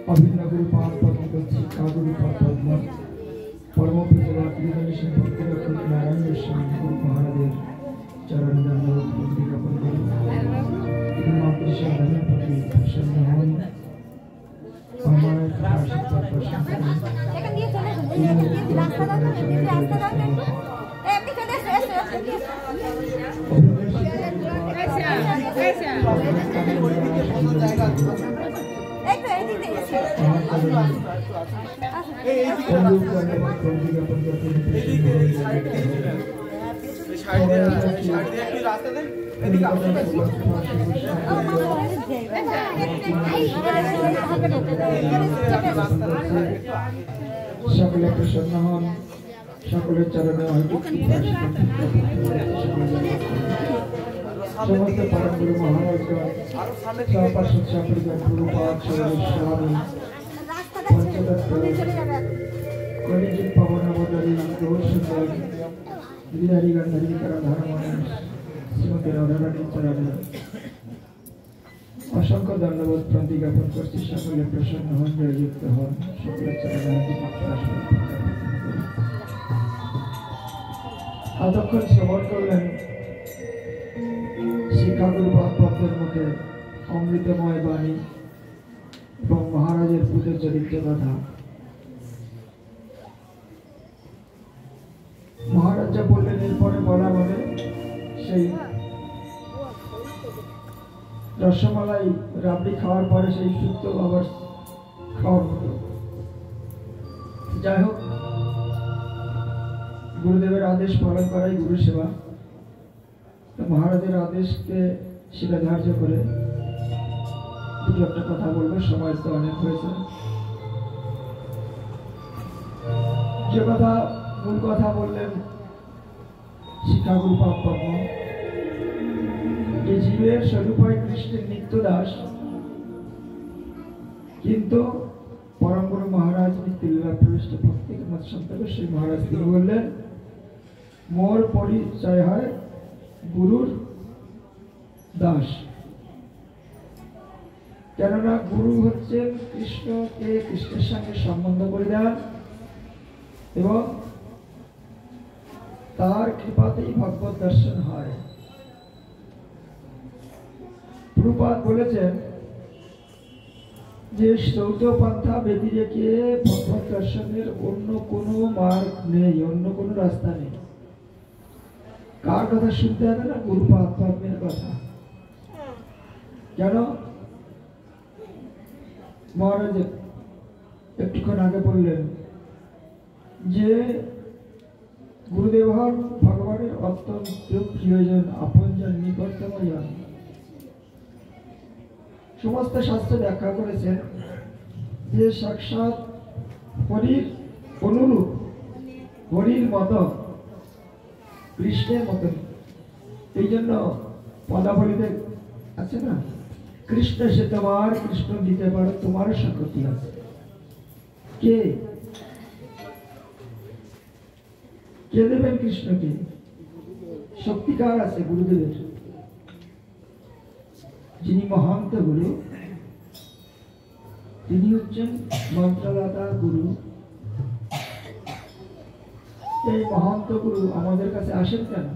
अभिन्न गुरु पाद पद्म शिक्षा गुरु पाद पद्म परम पूज्य भक्ति नारायण स्वामी गुरु महाराज चरण दंडवत बंदी ज्ञापन करें कृष्ण धर्मपति प्रसन्न हन हमारे आशीर्वाद प्रसन्न সকলে প্রসন্ন হন সকলের চরণে সমস্ত পরম গুরু মহারাজগণ সহপার্ষদ সম্প্রদায় গুরুপাদ স্বামী পঞ্চতত্ত্ব কলিযুগ পাবনাবতারী গৌরসুন্দর গিরিধারী গান্ধারী ধর্ম শ্রীমতী রাধারানীর চরণে অসংখ্য ধন্যবাদ প্রণতি জ্ঞাপন করছি। সকলে প্রসন্ন হন, জয়যুক্ত হন, সকলের চরণে এতক্ষণ শ্রবণ করলেন শিক্ষাগুরু পদ্মের মুখে অমৃতময় বাণী এবং মহারাজের পূজা চরিত্র কথা। মহারাজ যা বললেন এরপরে বলা বলে সেই রসমালাই রাবড়ি খাওয়ার পরে সেই সুক্ত আবার খাওয়ার মতো। যাই হোক, গুরুদেবের আদেশ পালন করাই গুরু সেবা। তো মহারাজের আদেশকে শিরাধার্য করে দুটো একটা কথা বলবো, সময় তো অনেক হয়েছে। যে কথা মূল কথা বললেন শিক্ষাগুরু পদ্ম, যে জীবের স্বরূপায় কৃষ্ণের নিত্য দাস, কিন্তু পরম গুরু মহারাজ নিত্যলীলা প্রবিষ্ট ভক্তি মত সন্তোষ সেই মহারাজ তিনি বললেন মোর পরিচয় হয় গুরুর দাস। কেননা গুরু হচ্ছেন কৃষ্ণকে কৃষ্ণের সঙ্গে সম্বন্ধ করে দেন এবং তার কৃপাতেই ভগবত দর্শন হয়। প্রভুপাদ বলেছেন যে চৌদ্দ পন্থা বেদি রেখে ভগবত দর্শনের অন্য কোনো মার্গ নেই, অন্য কোনো রাস্তা নেই। কার কথা শুনতে হবে না? গুরুপাদ পদ্মের কথা। কেন? মহারাজ একটুক্ষণ আগে বললেন যে গুরুদেব হন ভগবানের অত্যন্ত প্রিয়জন, আপনজন, নিকটতম জন। সমস্ত শাস্ত্র ব্যাখ্যা করেছেন যে সাক্ষাৎ হরির অনুরূপ, হরির মত, কৃষ্ণের মতন। এই জন্য পদাবলীতে আছে না, কৃষ্ণ সে তোমার, কৃষ্ণ দিতে পারো তোমারও সংগতি আছে। কে কে দেবেন কৃষ্ণকে? শক্তিকার আছে গুরুদেবের, যিনি মহান্ত গুরু, তিনি হচ্ছেন মন্ত্রদাতা গুরু। এই মহান্ত গুরু আমাদের কাছে আসেন কেন?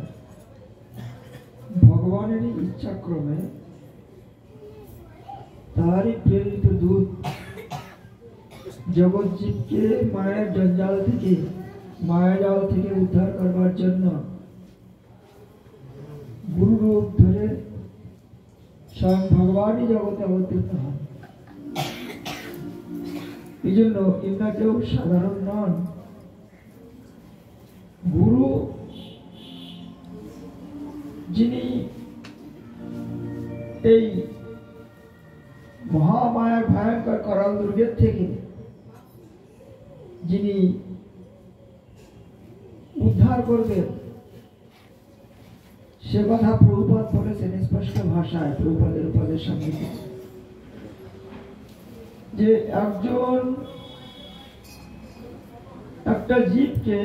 ভগবানেরই ইচ্ছাক্রমে তারই প্রেরিত দূত জগৎ জীবকে মায়ের জঞ্জাল থেকে মায়াজাল থেকে উদ্ধার করবার জন্য গুরু রূপ ধরে স্বয়ং ভগবানই জগতে অবতীর্ণ হন। এই জন্য ইন্দ্র কেউ সাধারণ নন। গুরু যিনি এই মহামায়ার ভয়ঙ্কর করাল দুর্গের থেকে যিনি উদ্ধার করবেন সে কথা প্রভুপাদ বলেছেন স্পষ্ট ভাষায় প্রভুপাদের উপদেশ সঙ্গে, যে একটা জীবকে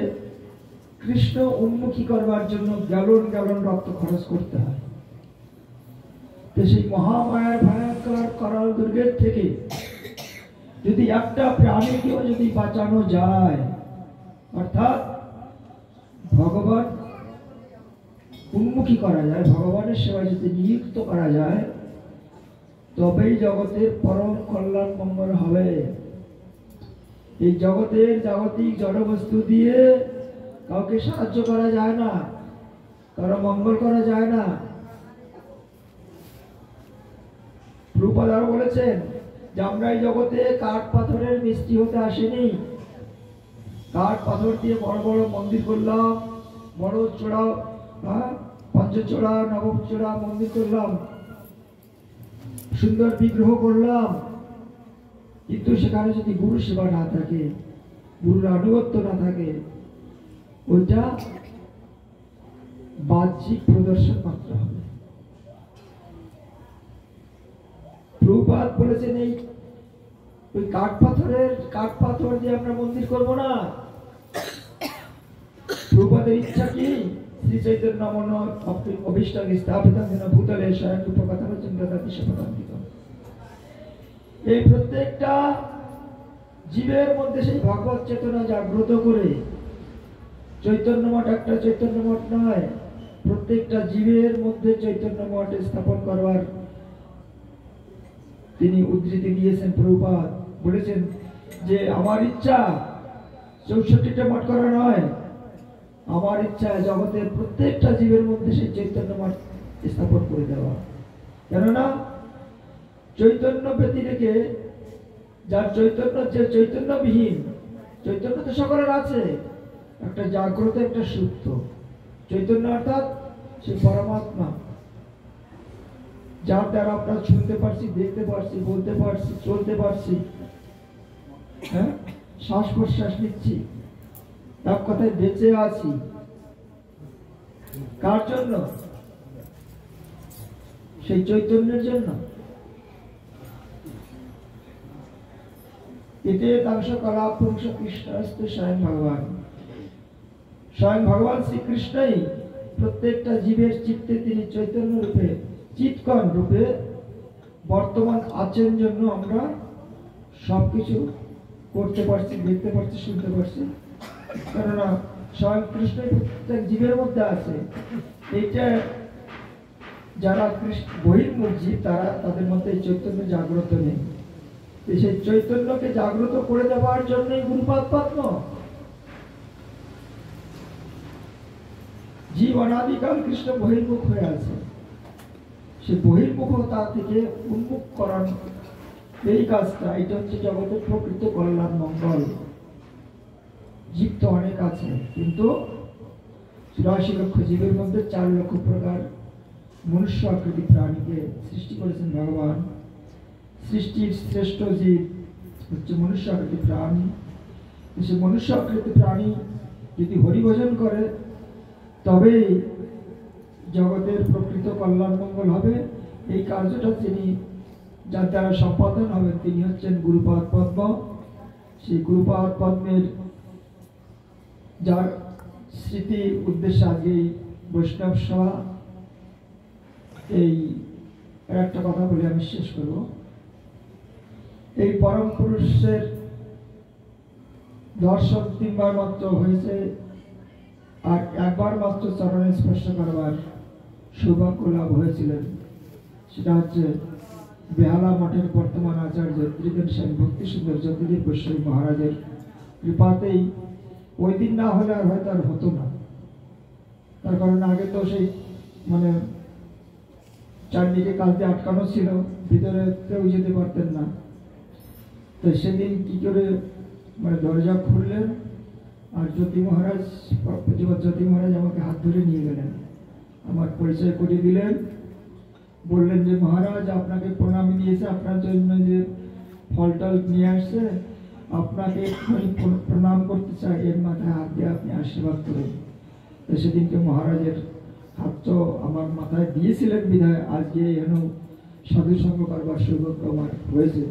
কৃষ্ণ উন্মুখী করবার জন্য গ্যালন গ্যালন রক্ত খরচ করতে হয়। তো সেই মহামায়ার ভয়ঙ্কর করাল দুর্গের থেকে যদি একটা প্রাণীকেও যদি বাঁচানো যায়, অর্থাৎ ভগবান উন্মুখী করা যায়, ভগবানের সেবায় যদি নিযুক্ত করা যায়, তবেই জগতের পরম কল্যাণ মঙ্গল হবে। এই জগতের জাগতিক জড়বস্তু দিয়ে কাউকে সাহায্য করা যায় না, কারো মঙ্গল করা যায় না। প্রভুপাদ আরো বলেছেন যে আমরা এই জগতে কাঠ পাথরের মিস্ত্রি হতে আসেনি। কাঠ পাথর দিয়ে বড় বড় মন্দির করলাম, বড় চূড়া, পঞ্চচূড়া নবচূড়া মন্দির করলাম, সুন্দর বিগ্রহ করলাম, কিন্তু সেখানে যদি গুরু সেবা না থাকে, গুরুর আনুগত্য না থাকে, ওইটা বাহ্যিক প্রদর্শন মাত্র হবে। প্রভুপাদ বলেছেন এই ওই কাঠ পাথর দিয়ে আমরা মন্দির করব না। প্রভুপাদের ইচ্ছা কি? শ্রী চৈতন্য মন অভীষ্ট স্থাপিত ভূতলে স্বয়ং উপকথা এই প্রত্যেকটা জীবের মধ্যে সেই ভগবত চেতনা জাগ্রত করে, চৈতন্য মঠ একটা চৈতন্য মঠ নয়, প্রত্যেকটা জীবের মধ্যে চৈতন্য মঠ স্থাপন করবার তিনি উদ্ধৃতি দিয়েছেন। প্রভুপাদ বলেছেন যে আমার ইচ্ছা 64টা মঠ করা নয়, আমার ইচ্ছা জগতের প্রত্যেকটা জীবের মধ্যে সেই চৈতন্য মঠ স্থাপন করে দেওয়া। কেননা চৈতন্য ব্যতি রেখে যার চৈতন্য, যে চৈতন্যবিহীন, চৈতন্য তো সকলের আছে, একটা জাগ্রত একটা সুপ্ত চৈতন্য, অর্থাৎ সে পরমাত্মা যার দ্বারা আমরা শুনতে পারছি, দেখতে পারছি, বলতে পারছি, চলতে পারছি, হ্যাঁ, শ্বাস প্রশ্বাস নিচ্ছি, তার কথায় বেঁচে আছি। কার জন্য? সেই চৈতন্যের জন্য। এতে তাংশ কলা পুরুষ কৃষ্ণস্ত স্বয়ং ভগবান। স্বয়ং ভগবান শ্রীকৃষ্ণই প্রত্যেকটা জীবের চিত্তে তিনি চৈতন্য রূপে, চিৎকণ রূপে বর্তমান আছেন জন্য আমরা সবকিছু করতে পারছি, দেখতে পারছি, শুনতে পারছি। কেননা স্বয়ং কৃষ্ণ প্রত্যেক জীবের মধ্যে আছে। এইটা যারা বহির্মুখ জীব, তাদের মধ্যে এই চৈতন্য জাগ্রত নেই। সেই চৈতন্যকে জাগ্রত করে দেওয়ার জন্যই গুরুপাদ পদ্ম। জীব অনাদিকাল কৃষ্ণ বহির্মুখ হয়ে আছে, সে বহির্মুখতা থেকে উন্মুখ করানো এই কাজটা, এটা হচ্ছে জগতের প্রকৃত কল্যাণ মঙ্গল। জীব তো অনেক আছে, কিন্তু 84 লক্ষ জীবের মধ্যে 4 লক্ষ প্রকার মনুষ্য আকৃতি প্রাণীকে সৃষ্টি করেছেন ভগবান। সৃষ্টির শ্রেষ্ঠ জীব হচ্ছে মনুষ্য আকৃতি প্রাণী। সে মনুষ্য আকৃতি প্রাণী যদি হরিভজন করে, তবেই জগতের প্রকৃত কল্যাণ মঙ্গল হবে। এই কার্যটা তিনি যার দ্বারা সম্পাদন হবেন, তিনি হচ্ছেন গুরুপাদ পদ্ম। সেই গুরুপাদ পদ্মের যার স্মৃতি উদ্দেশ্যে আজকে বৈষ্ণব সভা। এই একটা কথা বলে আমি শেষ করব। এই পরম পুরুষের দর্শন 3 বার মাত্র হয়েছে, আর 1 বার মাত্র চরণে স্পর্শ করবার সৌভাগ্য লাভ হয়েছিলেন। সেটা হচ্ছে বেহালা মঠের বর্তমান আচার্য ত্রিবেণী স্বামী ভক্তি সুন্দর যদুদেব গোস্বামী মহারাজের কৃপাতেই ওই দিন না হলে আর হয়তো আর হতো না। তার কারণ আগে তো সেই মানে চারদিকে কাজ দিয়ে আটকানো ছিল, ভিতরে কেউ যেতে পারতেন না। তো সেদিন কি করে মানে দরজা খুললেন, আর জ্যোতি মহারাজ জ্যোতি মহারাজ আমাকে হাত ধরে নিয়ে গেলেন, আমার পরিচয় করিয়ে দিলেন, বললেন যে মহারাজ আপনাকে প্রণামী দিয়েছে, আপনার জন্য যে ফল টল নিয়ে আসছে, আপনাকে প্রণাম করতে চাই, এর মাথায় হাত দিয়ে আপনি আশীর্বাদ করুন। তো সেদিনকে মহারাজের হাত তো আমার মাথায় দিয়েছিলেন বিধায় আজকে যেন সাধু সঙ্গ করবার সৌভাগ্য আমার হয়েছে।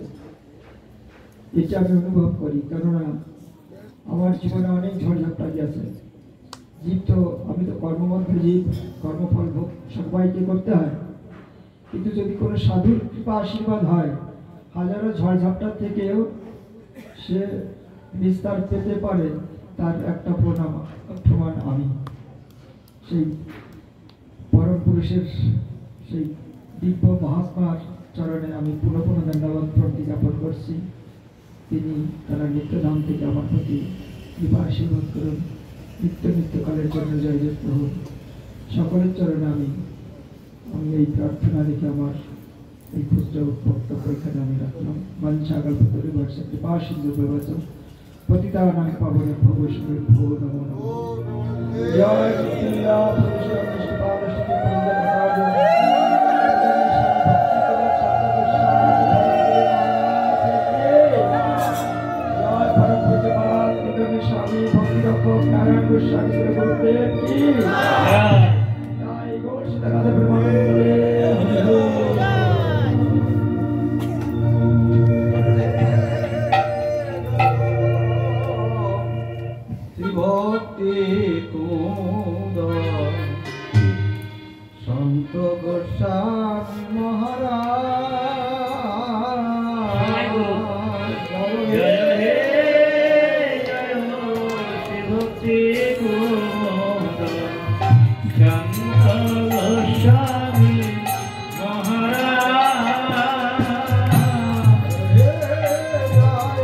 এটা আমি অনুভব করি, কেননা আমার জীবনে অনেক ঝড়ঝাপটা গেছে। জীব তো আমি তো কর্মবদ্ধ জীব, কর্মফল ভোগ সবাইকে করতে হয়, কিন্তু যদি কোনো সাধুর কৃপা আশীর্বাদ হয়, হাজারো ঝড়ঝাপটার থেকেও সে নিস্তার পেতে পারে, তার একটা প্রমাণ আমি সেই পরম পুরুষের সেই দিব্য মহাত্মার চরণে আমি পুনঃ পুনঃ ধন্যবাদ প্রতি জ্ঞাপন করছি। তিনি তারা নিত্যধাম থেকে আমার প্রতি কৃপা আশীর্বাদ করুন, নিত্যকালের জন্য জয়যুক্ত হোক। সকলের চরণে আমি এই প্রার্থনা রেখে আমার এই ক্ষুদ্র বক্তব্য এখানে আমি রাখলাম। মঞ্চাগল পুত্রে বর্ষে কৃপা সিন্ধু প্রবচন পতিতানাং পাবনে ভব বৈষ্ণবে ভব নমো নমঃ। জয় শ্রীরাম পুরুষোত্তম কৃষ্ণপাদ শ্রী পঞ্চমকাজ জয় পরম পূজ্যপাদ নিগমে স্বামী ভক্তি রক্ষক নারায়ণ গোস্বামী শ্রী গুরুদেব কি জয়। গৌর সীতারাধা প্রেমানন্দে ভক্তি কুন্দ সন্ত গোস্বামী মহারাজ জয় হে জয় শ্রী ভক্তি কুন্দ সন্ত গোস্বামী মহারাজ হে জয়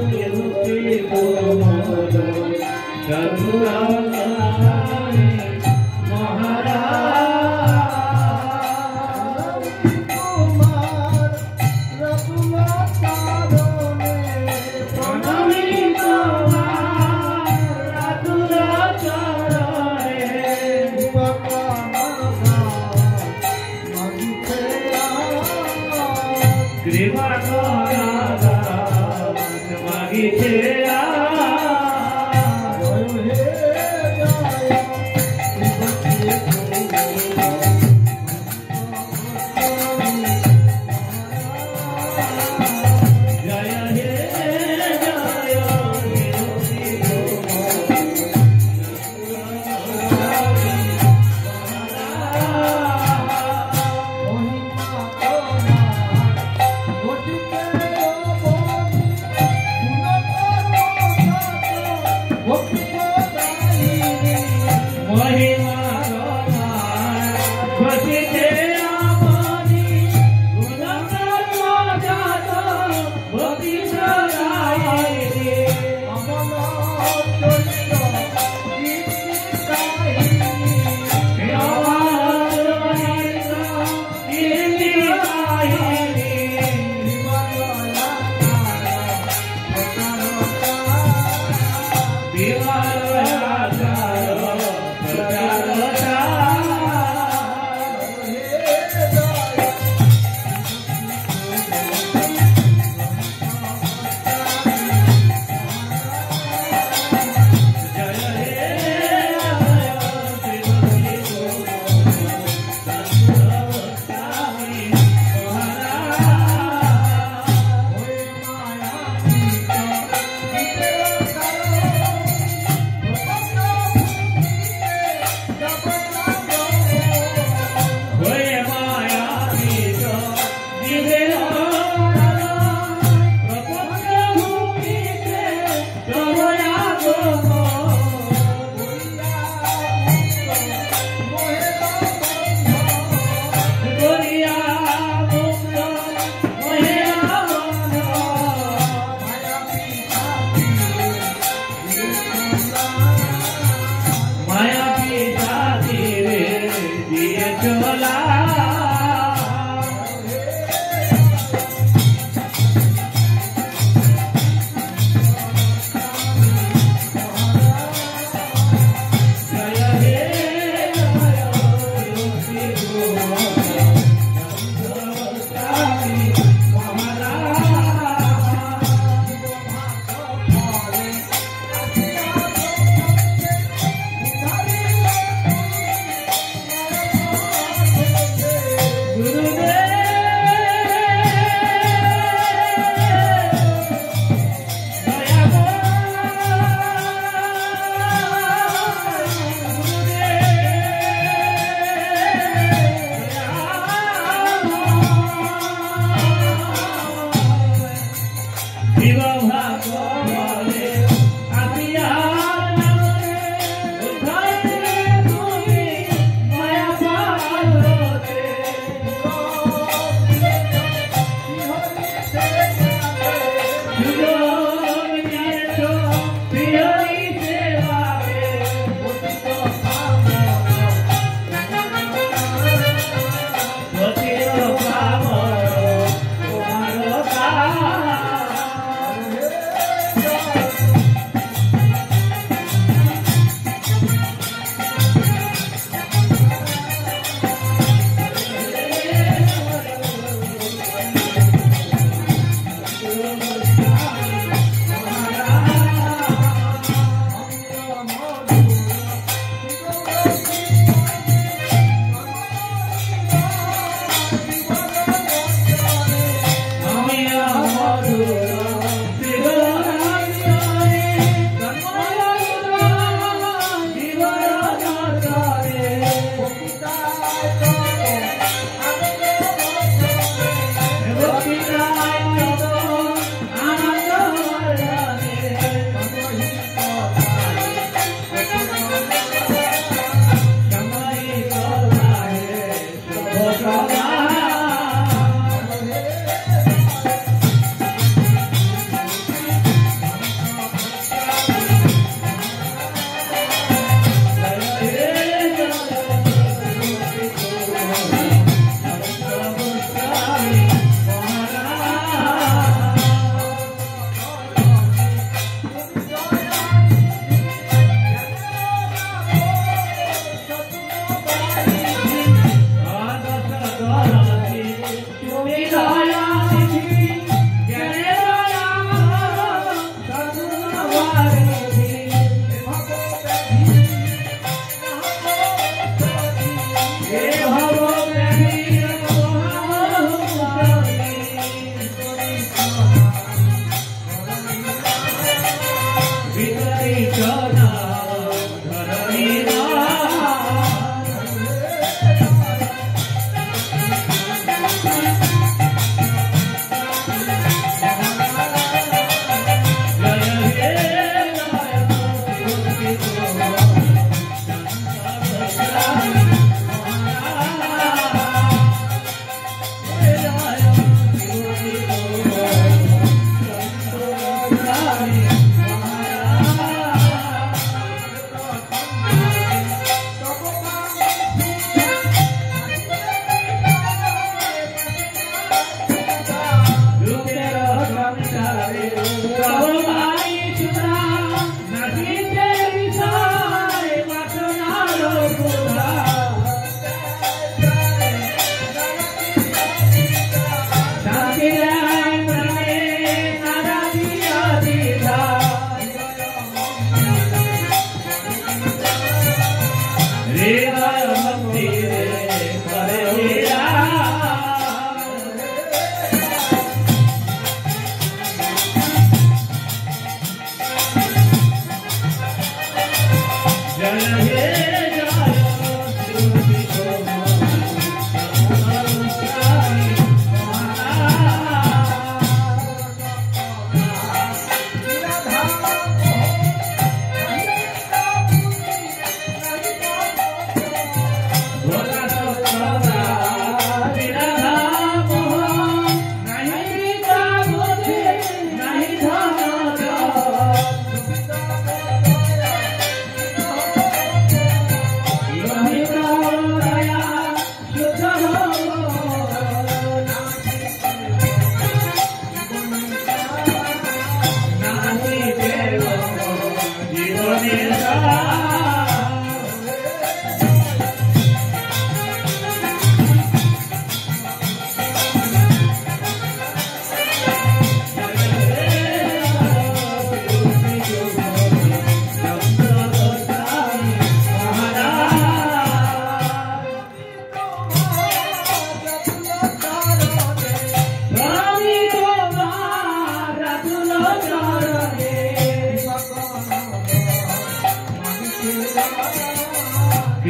শ্রী ভক্তি কুন্দ চলা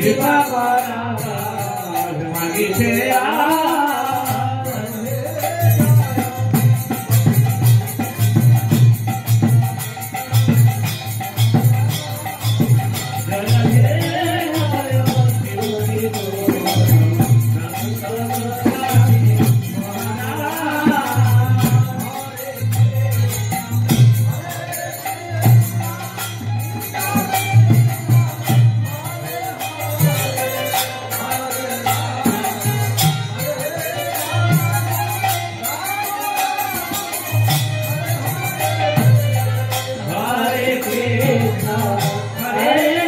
কৃপা করা মাগিছে Hare